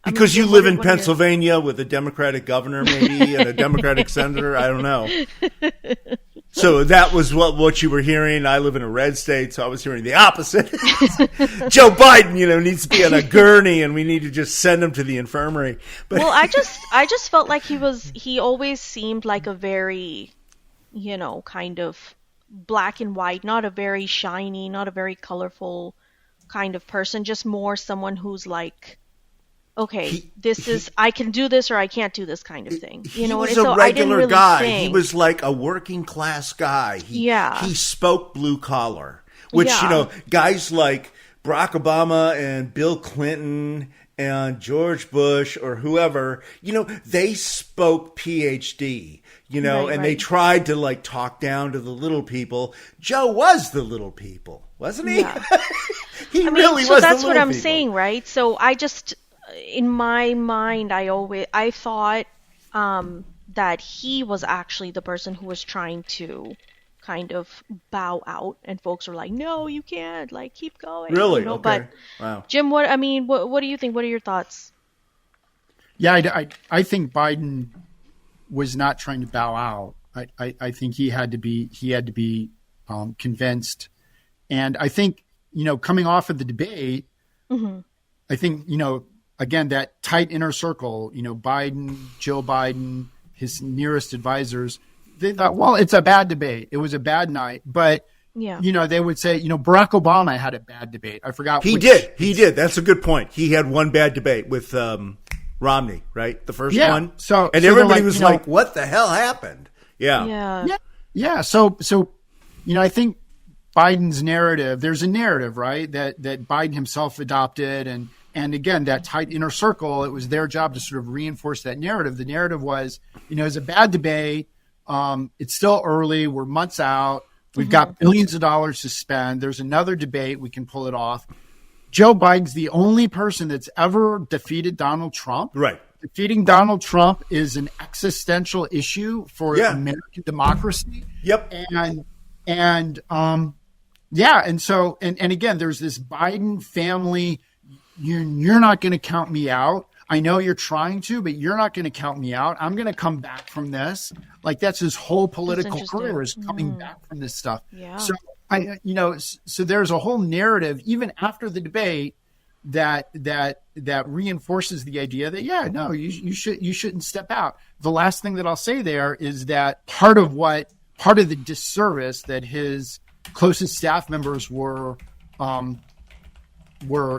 Speaker 4: because you live in Pennsylvania with a Democratic governor, maybe, and a Democratic senator. I don't know. So that was what you were hearing. I live in a red state, so I was hearing the opposite. Joe Biden, needs to be on a gurney, and we need to just send him to the infirmary. But
Speaker 7: well, I just felt like he always seemed like a very, kind of black and white, not a very shiny, not a very colorful kind of person, just more someone who's like, okay, I can do this or I can't do this kind of thing.
Speaker 4: He was a regular guy. He was like a working class guy. He spoke blue collar, which, guys like Barack Obama and Bill Clinton and George Bush or whoever, they spoke PhD, and they tried to like talk down to the little people. Joe was the little people, wasn't he?
Speaker 7: Yeah.
Speaker 4: He really was the little people. So
Speaker 7: that's what I'm saying, right? So I just, in my mind, I thought that he was actually the person who was trying to kind of bow out, and folks were like, "No, you can't. Like, keep going."
Speaker 4: Really? Okay.
Speaker 7: But
Speaker 4: wow.
Speaker 7: Jim, what do you think? What are your thoughts?
Speaker 8: Yeah, I think Biden was not trying to bow out. I think he had to be convinced, and I think coming off of the debate, I think again, that tight inner circle, Biden, Joe Biden, his nearest advisors, they thought, well, it's a bad debate. It was a bad night. But, they would say, Barack Obama had a bad debate. I forgot.
Speaker 4: He did. That's a good point. He had one bad debate with Romney, right? The first one. And everybody was like, what the hell happened? Yeah.
Speaker 8: So, I think Biden's narrative, there's a narrative, right, that Biden himself adopted. And again, that tight inner circle, it was their job to sort of reinforce that narrative. The narrative was, it's a bad debate. It's still early. We're months out. We've got billions of dollars to spend. There's another debate. We can pull it off. Joe Biden's the only person that's ever defeated Donald Trump.
Speaker 4: Right.
Speaker 8: Defeating Donald Trump is an existential issue for American democracy.
Speaker 4: Yep.
Speaker 8: And so again, there's this Biden family. You're not going to count me out. I know you're trying to, but you're not going to count me out. I'm going to come back from this. Like, that's his whole political career, is coming back from this stuff.
Speaker 7: Yeah.
Speaker 8: So so there's a whole narrative even after the debate that reinforces the idea that you shouldn't step out. The last thing that I'll say there is that part of the disservice that his closest staff members were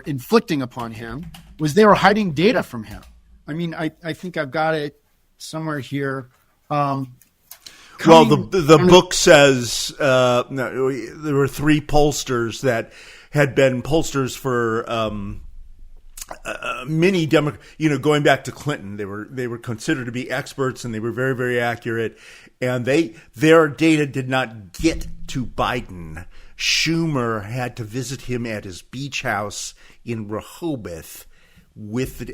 Speaker 8: inflicting upon him was they were hiding data from him. I mean, I think I've got it somewhere here.
Speaker 4: The book says there were three pollsters that had been pollsters for many Democrats. Going back to Clinton, they were considered to be experts, and they were very, very accurate. And their data did not get to Biden. Schumer had to visit him at his beach house in Rehoboth with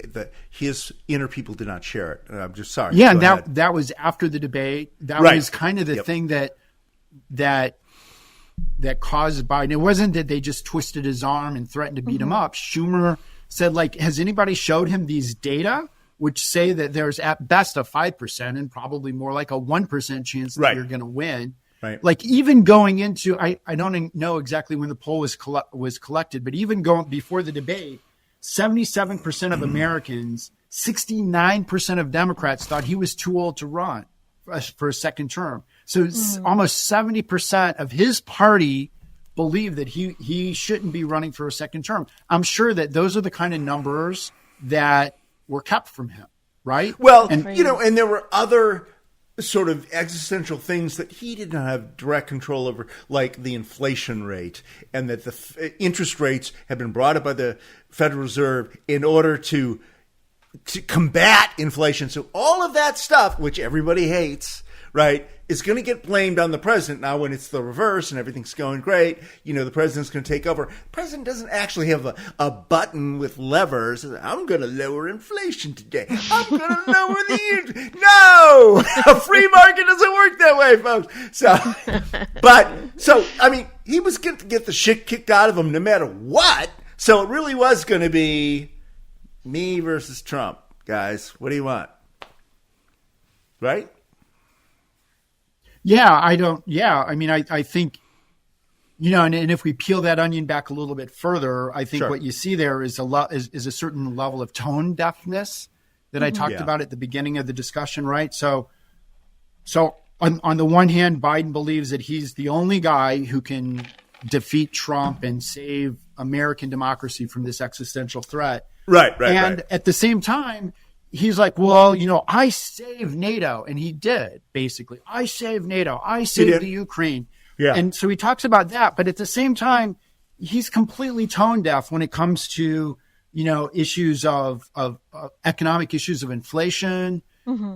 Speaker 4: his inner people did not share it. I'm just sorry.
Speaker 8: Yeah, that was after the debate. That was kind of the thing that caused Biden. It wasn't that they just twisted his arm and threatened to beat him up. Schumer said, like, has anybody showed him these data which say that there's at best a 5% and probably more like a 1% chance that you're going to win?
Speaker 4: Right.
Speaker 8: Like, even going into, I don't know exactly when the poll was collected, but even going before the debate, 77% of Americans, 69% of Democrats thought he was too old to run for a second term. So almost 70% of his party believe that he shouldn't be running for a second term. I'm sure that those are the kind of numbers that were kept from him, right?
Speaker 4: Well, and there were other sort of existential things that he did not have direct control over, like the inflation rate, and that the interest rates have been brought up by the Federal Reserve in order to combat inflation. So all of that stuff, which everybody hates, right, is going to get blamed on the president. Now, when it's the reverse and everything's going great, the president's going to take over. The president doesn't actually have a button with levers. I'm going to lower inflation today. I'm going to lower the interest. No! A free market doesn't work that way, folks. So, I mean, he was going to get the shit kicked out of him no matter what. So it really was going to be me versus Trump, guys. What do you want? Right?
Speaker 8: I think, and if we peel that onion back a little bit further, I think what you see there is a certain level of tone deafness that I talked about at the beginning of the discussion, right? So on the one hand, Biden believes that he's the only guy who can defeat Trump and save American democracy from this existential threat.
Speaker 4: Right.
Speaker 8: And at the same time, he's like, well, I saved NATO. And he did, basically. I saved NATO. I saved the Ukraine.
Speaker 4: Yeah.
Speaker 8: And so he talks about that. But at the same time, he's completely tone deaf when it comes to, issues of economic issues of inflation,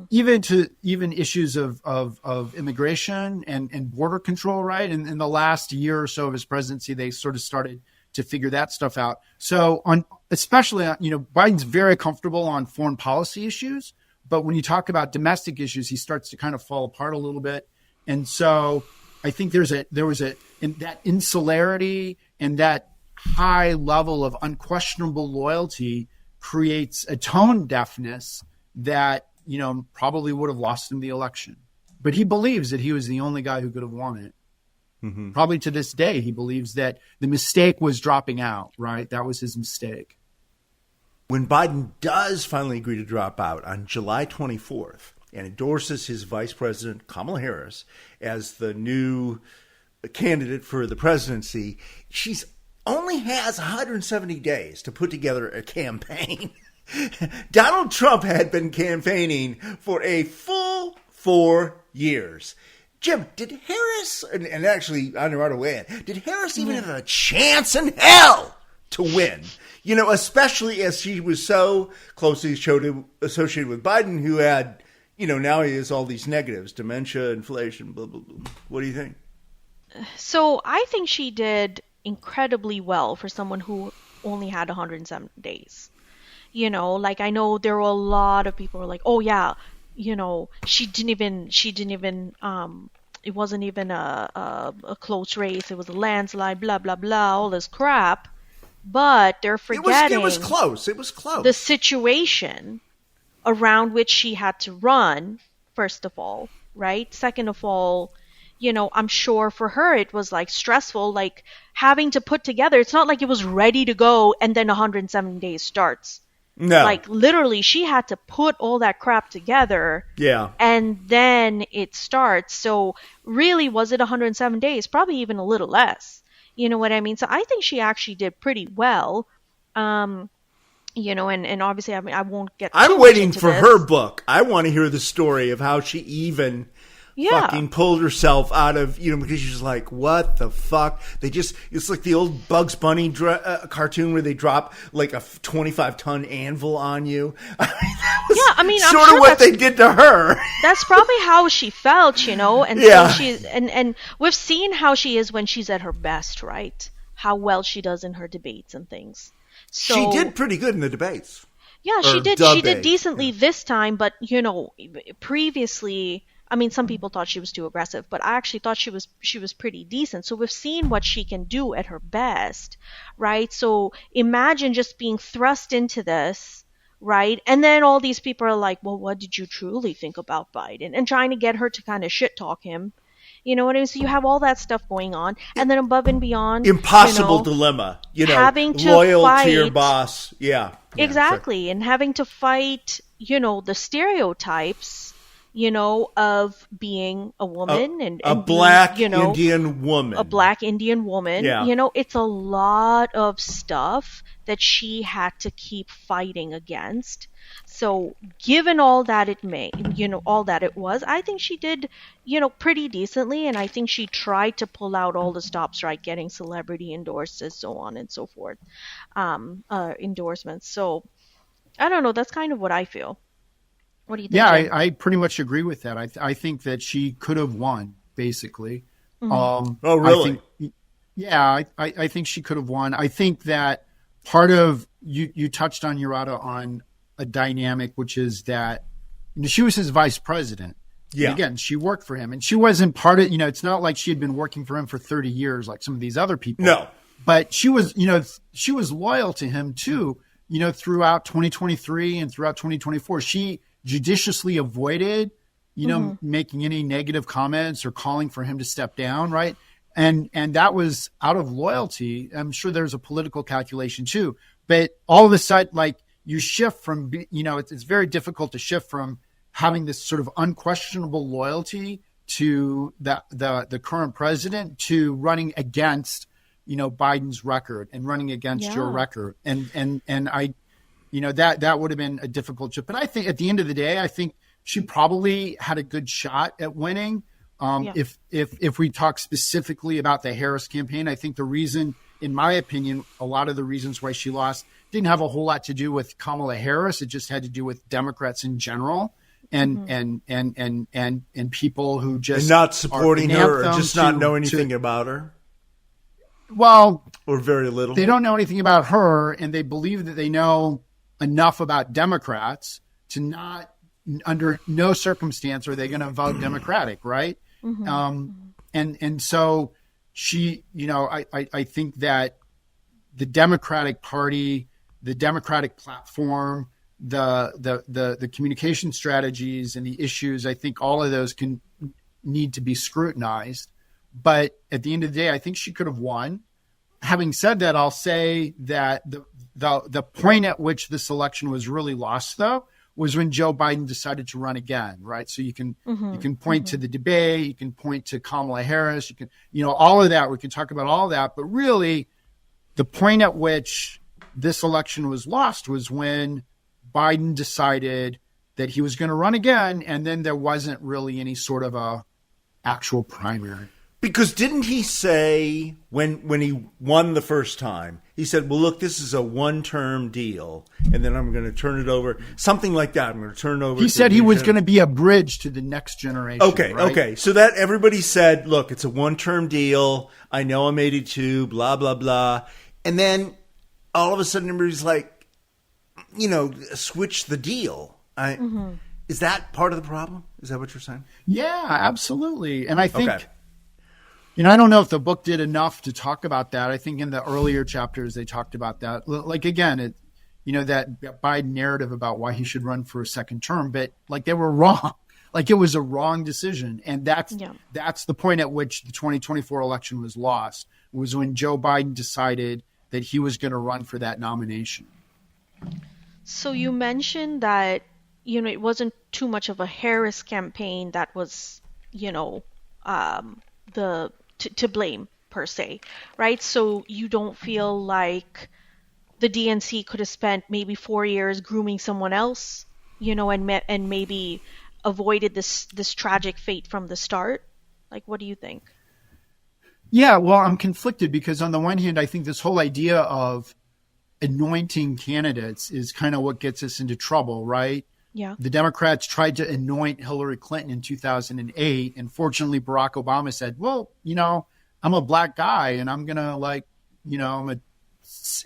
Speaker 8: even issues of immigration and border control, right? And in the last year or so of his presidency, they sort of started to figure that stuff out. So especially, Biden's very comfortable on foreign policy issues, but when you talk about domestic issues, he starts to kind of fall apart a little bit. And so I think there was that insularity and that high level of unquestionable loyalty creates a tone deafness that, probably would have lost him the election. But he believes that he was the only guy who could have won it. Mm-hmm. Probably to this day, he believes that the mistake was dropping out, right? That was his mistake.
Speaker 4: When Biden does finally agree to drop out on July 24th and endorses his vice president, Kamala Harris, as the new candidate for the presidency, she's only has 170 days to put together a campaign. Donald Trump had been campaigning for a full 4 years. Jim, did Harris, and actually on right away, did Harris even have a chance in hell to win? Especially as she was so closely associated with Biden, who had, now he has all these negatives, dementia, inflation, blah, blah, blah. What do you think?
Speaker 7: So I think she did incredibly well for someone who only had 107 days. I know there were a lot of people who were like, oh yeah, she didn't even, it wasn't even a close race. It was a landslide, blah, blah, blah, all this crap. But they're forgetting
Speaker 4: it was close. It was close.
Speaker 7: The situation around which she had to run, first of all, right? Second of all, I'm sure for her it was like stressful, like having to put together. It's not like it was ready to go and then 107 days starts.
Speaker 4: No.
Speaker 7: Like literally she had to put all that crap together.
Speaker 4: Yeah.
Speaker 7: And then it starts. So really, was it 107 days? Probably even a little less. You know what I mean? So I think she actually did pretty well. And obviously, I won't get
Speaker 4: I'm waiting for her book. I want to hear the story of how she even fucking pulled herself out of, because she's like, what the fuck? It's like the old Bugs Bunny cartoon where they drop like a 25-ton anvil on you.
Speaker 7: I mean,
Speaker 4: sort
Speaker 7: I'm
Speaker 4: of
Speaker 7: sure
Speaker 4: what they did to her.
Speaker 7: That's probably how she felt, and so she's, and we've seen how she is when she's at her best, right? How well she does in her debates and things. So,
Speaker 4: she did pretty good in the debates.
Speaker 7: Yeah, she did. She did decently this time, but previously, I mean, some people thought she was too aggressive, but I actually thought she was pretty decent. So we've seen what she can do at her best, right? So imagine just being thrust into this, right? And then all these people are like, well, what did you truly think about Biden? And trying to get her to kind of shit talk him. You know what I mean? So you have all that stuff going on, and then above and beyond,
Speaker 4: impossible dilemma.
Speaker 7: Having to
Speaker 4: loyal
Speaker 7: fight,
Speaker 4: to your boss. Yeah,
Speaker 7: exactly,
Speaker 4: sorry.
Speaker 7: And having to fight, the stereotypes, of being a woman and
Speaker 4: a black Indian woman,
Speaker 7: a black Indian woman.
Speaker 4: Yeah.
Speaker 7: It's a lot of stuff that she had to keep fighting against. So given all that all that it was, I think she did, pretty decently. And I think she tried to pull out all the stops, right? Getting celebrity endorses, so on and so forth, endorsements. So I don't know. That's kind of what I feel. What do you think?
Speaker 8: Yeah, I pretty much agree with that. I think that she could have won, basically.
Speaker 4: Mm-hmm. Oh, really?
Speaker 8: I think she could have won. I think that part of, you touched on, Urata, on a dynamic, which is that she was his vice president. Yeah. And again, she worked for him, and she wasn't part of, it's not like she had been working for him for 30 years like some of these other people.
Speaker 4: No.
Speaker 8: But she was, she was loyal to him too, throughout 2023 and throughout 2024. She judiciously avoided, making any negative comments or calling for him to step down, right? And that was out of loyalty. I'm sure there's a political calculation too. But all of a sudden, like, you shift from, it's very difficult to shift from having this sort of unquestionable loyalty to the current president to running against, Biden's record and running against your record. And I, that would have been a difficult shift. But I think at the end of the day, I think she probably had a good shot at winning. If we talk specifically about the Harris campaign, I think the reason, in my opinion, a lot of the reasons why she lost didn't have a whole lot to do with Kamala Harris. It just had to do with Democrats in general and people who just
Speaker 4: and not supporting her or just not know anything about her.
Speaker 8: Well,
Speaker 4: or very little.
Speaker 8: They don't know anything about her, and they believe that they know enough about Democrats to not, under no circumstance are they going to vote Democratic, right? And so she, I think that the Democratic Party, the Democratic platform, the communication strategies and the issues, I think all of those need to be scrutinized. But at the end of the day, I think she could have won. Having said that, I'll say that the point at which this election was really lost, though, was when Joe Biden decided to run again, right? So you can point to the debate, you can point to Kamala Harris, you can, all of that. We can talk about all of that, but really, the point at which this election was lost was when Biden decided that he was going to run again, and then there wasn't really any sort of a actual primary.
Speaker 4: Because didn't he say when he won the first time, he said, well, look, this is a one-term deal, and then I'm going to turn it over, something like that. I'm going to turn it over.
Speaker 8: He said he was going to be a bridge to the next generation.
Speaker 4: Okay,
Speaker 8: right?
Speaker 4: okay. So that everybody said, look, it's a one-term deal. I know I'm 82, blah, blah, blah. And then all of a sudden everybody's like, switch the deal. Is that part of the problem? Is that what you're saying?
Speaker 8: Yeah, absolutely. And I think... Okay. I don't know if the book did enough to talk about that. I think in the earlier chapters they talked about that. Like, again, that Biden narrative about why he should run for a second term, but like they were wrong. Like it was a wrong decision. And that's the point at which the 2024 election was lost, was when Joe Biden decided that he was going to run for that nomination.
Speaker 7: So you mentioned that, it wasn't too much of a Harris campaign that was, to blame per se, right? So you don't feel like the DNC could have spent maybe 4 years grooming someone else, and maybe avoided this tragic fate from the start? Like, what do you think?
Speaker 8: Yeah, well, I'm conflicted because on the one hand, I think this whole idea of anointing candidates is kind of what gets us into trouble, right?
Speaker 7: Yeah.
Speaker 8: The Democrats tried to anoint Hillary Clinton in 2008. And fortunately, Barack Obama said, well, I'm a black guy and I'm going to I'm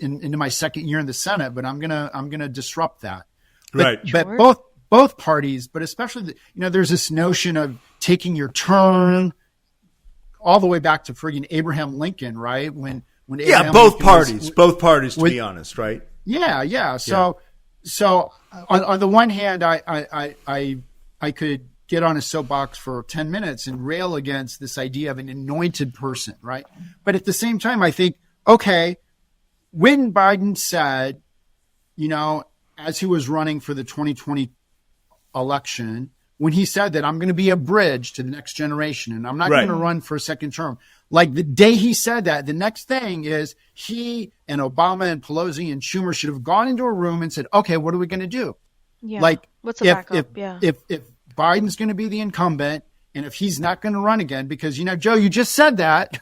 Speaker 8: into my second year in the Senate, but I'm going to disrupt that.
Speaker 4: Right.
Speaker 8: But both parties, but especially, there's this notion of taking your turn all the way back to friggin' Abraham Lincoln, right? When Abraham
Speaker 4: both
Speaker 8: Lincoln
Speaker 4: both parties, to be honest, right?
Speaker 8: Yeah. So on the one hand, I could get on a soapbox for 10 minutes and rail against this idea of an anointed person, right? But at the same time, I think, okay, when Biden said, as he was running for the 2020 election, when he said that I'm going to be a bridge to the next generation and I'm not going to run for a second term, like the day he said that, the next thing is he and Obama and Pelosi and Schumer should have gone into a room and said, okay, what are we going to do?
Speaker 7: Yeah.
Speaker 8: Like,
Speaker 7: what's the backup?
Speaker 8: If Biden's going to be the incumbent and if he's not going to run again, because, Joe, you just said that.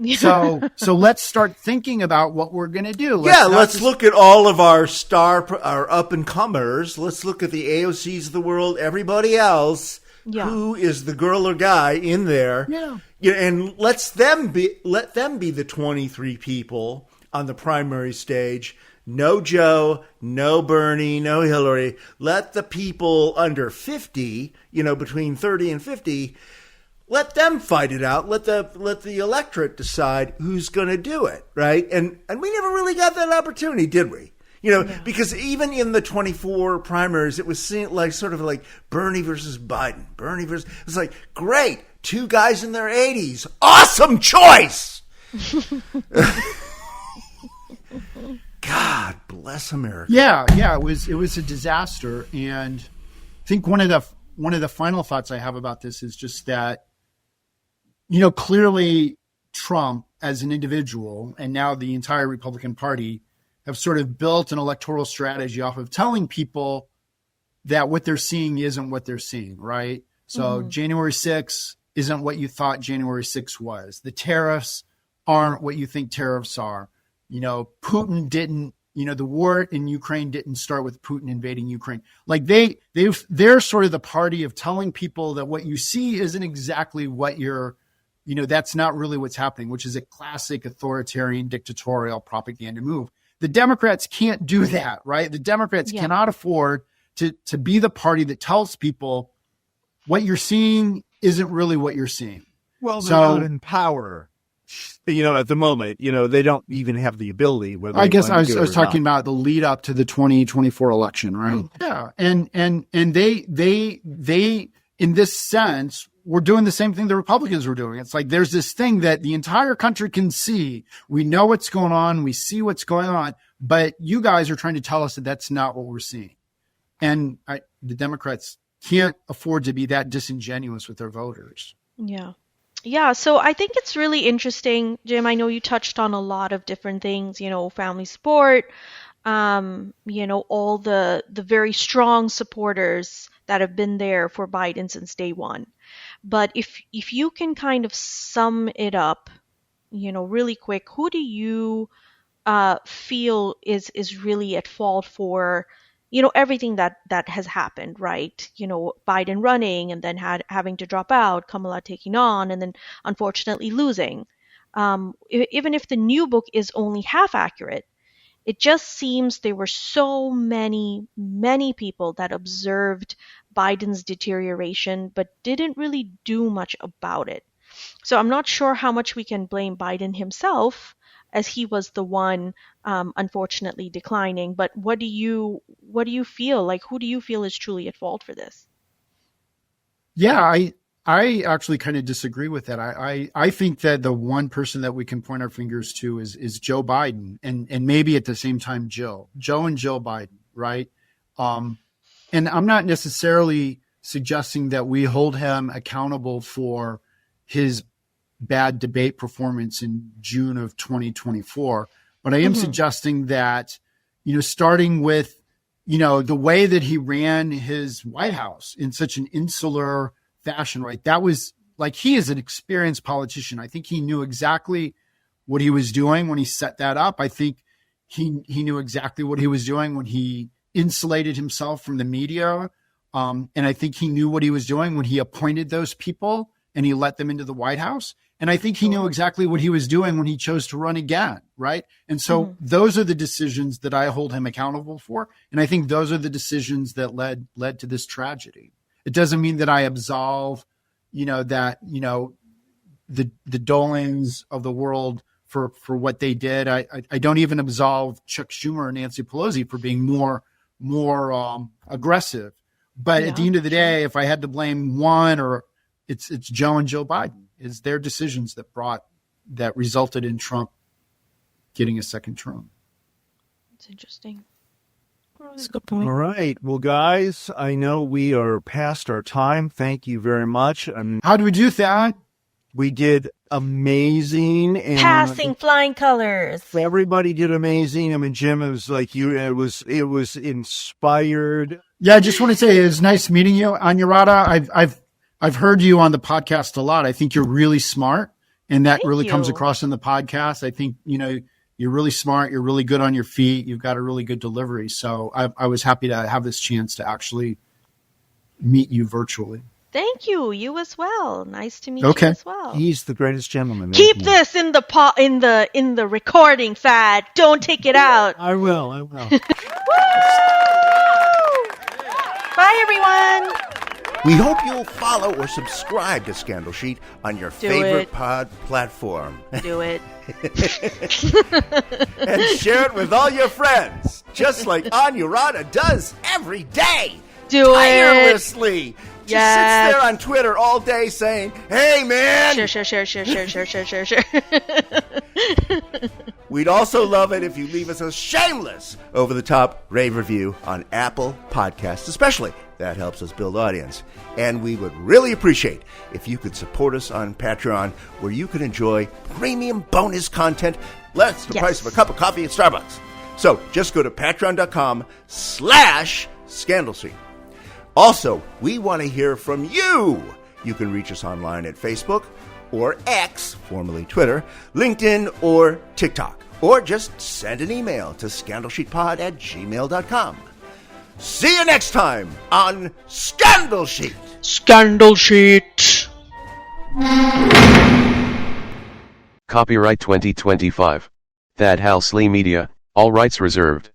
Speaker 8: So let's start thinking about what we're going to do.
Speaker 4: Let's look at all of our up and comers. Let's look at the AOCs of the world, everybody else. Yeah. Who is the girl or guy in there?
Speaker 8: Yeah.
Speaker 4: And let them be the 23 people on the primary stage. No Joe, no Bernie, no Hillary. Let the people under 50, between 30 and 50, let them fight it out. Let the electorate decide who's going to do it, right? And we never really got that opportunity, did we? because even in the 24 primaries, it was seen like sort of like Bernie versus Biden. It was like, great, two guys in their 80s. Awesome choice. God bless America.
Speaker 8: Yeah, it was a disaster. And I think one of the final thoughts I have about this is just that, clearly Trump as an individual and now the entire Republican Party have sort of built an electoral strategy off of telling people that what they're seeing isn't what they're seing, right? So January 6th isn't what you thought January 6th was. The tariffs aren't what you think tariffs are. Putin didn't, the war in Ukraine didn't start with Putin invading Ukraine. Like they're sort of the party of telling people that what you see isn't exactly what you're, that's not really what's happening, which is a classic authoritarian dictatorial propaganda move. The Democrats can't do that, right? The Democrats cannot afford to be the party that tells people what you're seeing isn't really what you're seeing.
Speaker 14: Well, they're not in power. At the moment, they don't even have the ability.
Speaker 8: I guess I was talking about the lead up to the 2024 election, right? Yeah. And they in this sense, we're doing the same thing the Republicans were doing. It's like there's this thing that the entire country can see. We know what's going on. We see what's going on. But you guys are trying to tell us that that's not what we're seeing. And the Democrats can't afford to be that disingenuous with their voters.
Speaker 7: Yeah. Yeah, so I think it's really interesting, Jim. I know you touched on a lot of different things, family support, all the very strong supporters that have been there for Biden since day one. But if you can kind of sum it up, really quick, who do you feel is really at fault for everything that has happened, right? Biden running and then having to drop out, Kamala taking on, and then unfortunately losing. Even if the new book is only half accurate, it just seems there were so many people that observed Biden's deterioration, but didn't really do much about it. So I'm not sure how much we can blame Biden himself, as he was the one unfortunately declining. But what do you feel like? Who do you feel is truly at fault for this?
Speaker 8: Yeah, I actually kind of disagree with that. I think that the one person that we can point our fingers to is Joe Biden, and maybe at the same time Joe and Joe Biden, right? And I'm not necessarily suggesting that we hold him accountable for his bad debate performance in June of 2024. But I am suggesting that, starting with, the way that he ran his White House in such an insular fashion, right? That was like, he is an experienced politician. I think he knew exactly what he was doing when he set that up. I think he knew exactly what he was doing when he insulated himself from the media. And I think he knew what he was doing when he appointed those people and he let them into the White House. And I think he knew exactly what he was doing when he chose to run again, right? And so those are the decisions that I hold him accountable for. And I think those are the decisions that led to this tragedy. It doesn't mean that I absolve, the Dolans of the world for what they did. I don't even absolve Chuck Schumer and Nancy Pelosi for being more aggressive. But at the end of the day, if I had to blame one, or it's Joe and Joe Biden. It's their decisions that resulted in Trump getting a second term.
Speaker 7: It's interesting.
Speaker 14: That's a good point. All right. Well, guys, I know we are past our time. Thank you very much.
Speaker 8: How do we do that?
Speaker 14: We did amazing. And
Speaker 5: passing flying colors.
Speaker 14: Everybody did amazing. I mean, Jim, it was like it was inspired.
Speaker 8: Yeah, I just want to say it was nice meeting you, Anuradha. I've heard you on the podcast a lot. I think you're really smart, and that really comes across in the podcast. I think, you're really smart. You're really good on your feet. You've got a really good delivery. So I was happy to have this chance to actually meet you virtually.
Speaker 7: Thank you. You as well. Nice to meet you as well.
Speaker 14: He's the greatest gentleman.
Speaker 7: Keep this in the recording, Thad. Don't take it out.
Speaker 14: I will.
Speaker 7: Woo! Bye, everyone.
Speaker 4: We hope you'll follow or subscribe to Scandal Sheet on your favorite pod platform.
Speaker 7: Do it.
Speaker 4: And share it with all your friends, just like Anurada does every day.
Speaker 7: Do
Speaker 4: tirelessly.
Speaker 7: it.
Speaker 4: Just sits there on Twitter all day saying, "Hey, man."
Speaker 7: Share.
Speaker 4: We'd also love it if you leave us a shameless, over-the-top rave review on Apple Podcasts, especially. That helps us build audience. And we would really appreciate if you could support us on Patreon, where you can enjoy premium bonus content less the price of a cup of coffee at Starbucks. So just go to patreon.com/ScandalSheet. Also, we want to hear from you. You can reach us online at Facebook or X, formerly Twitter, LinkedIn, or TikTok. Or just send an email to scandalsheetpod@gmail.com. See you next time on Scandal Sheet.
Speaker 7: Scandal Sheet.
Speaker 15: Copyright 2025. Thad Halsley Media, all rights reserved.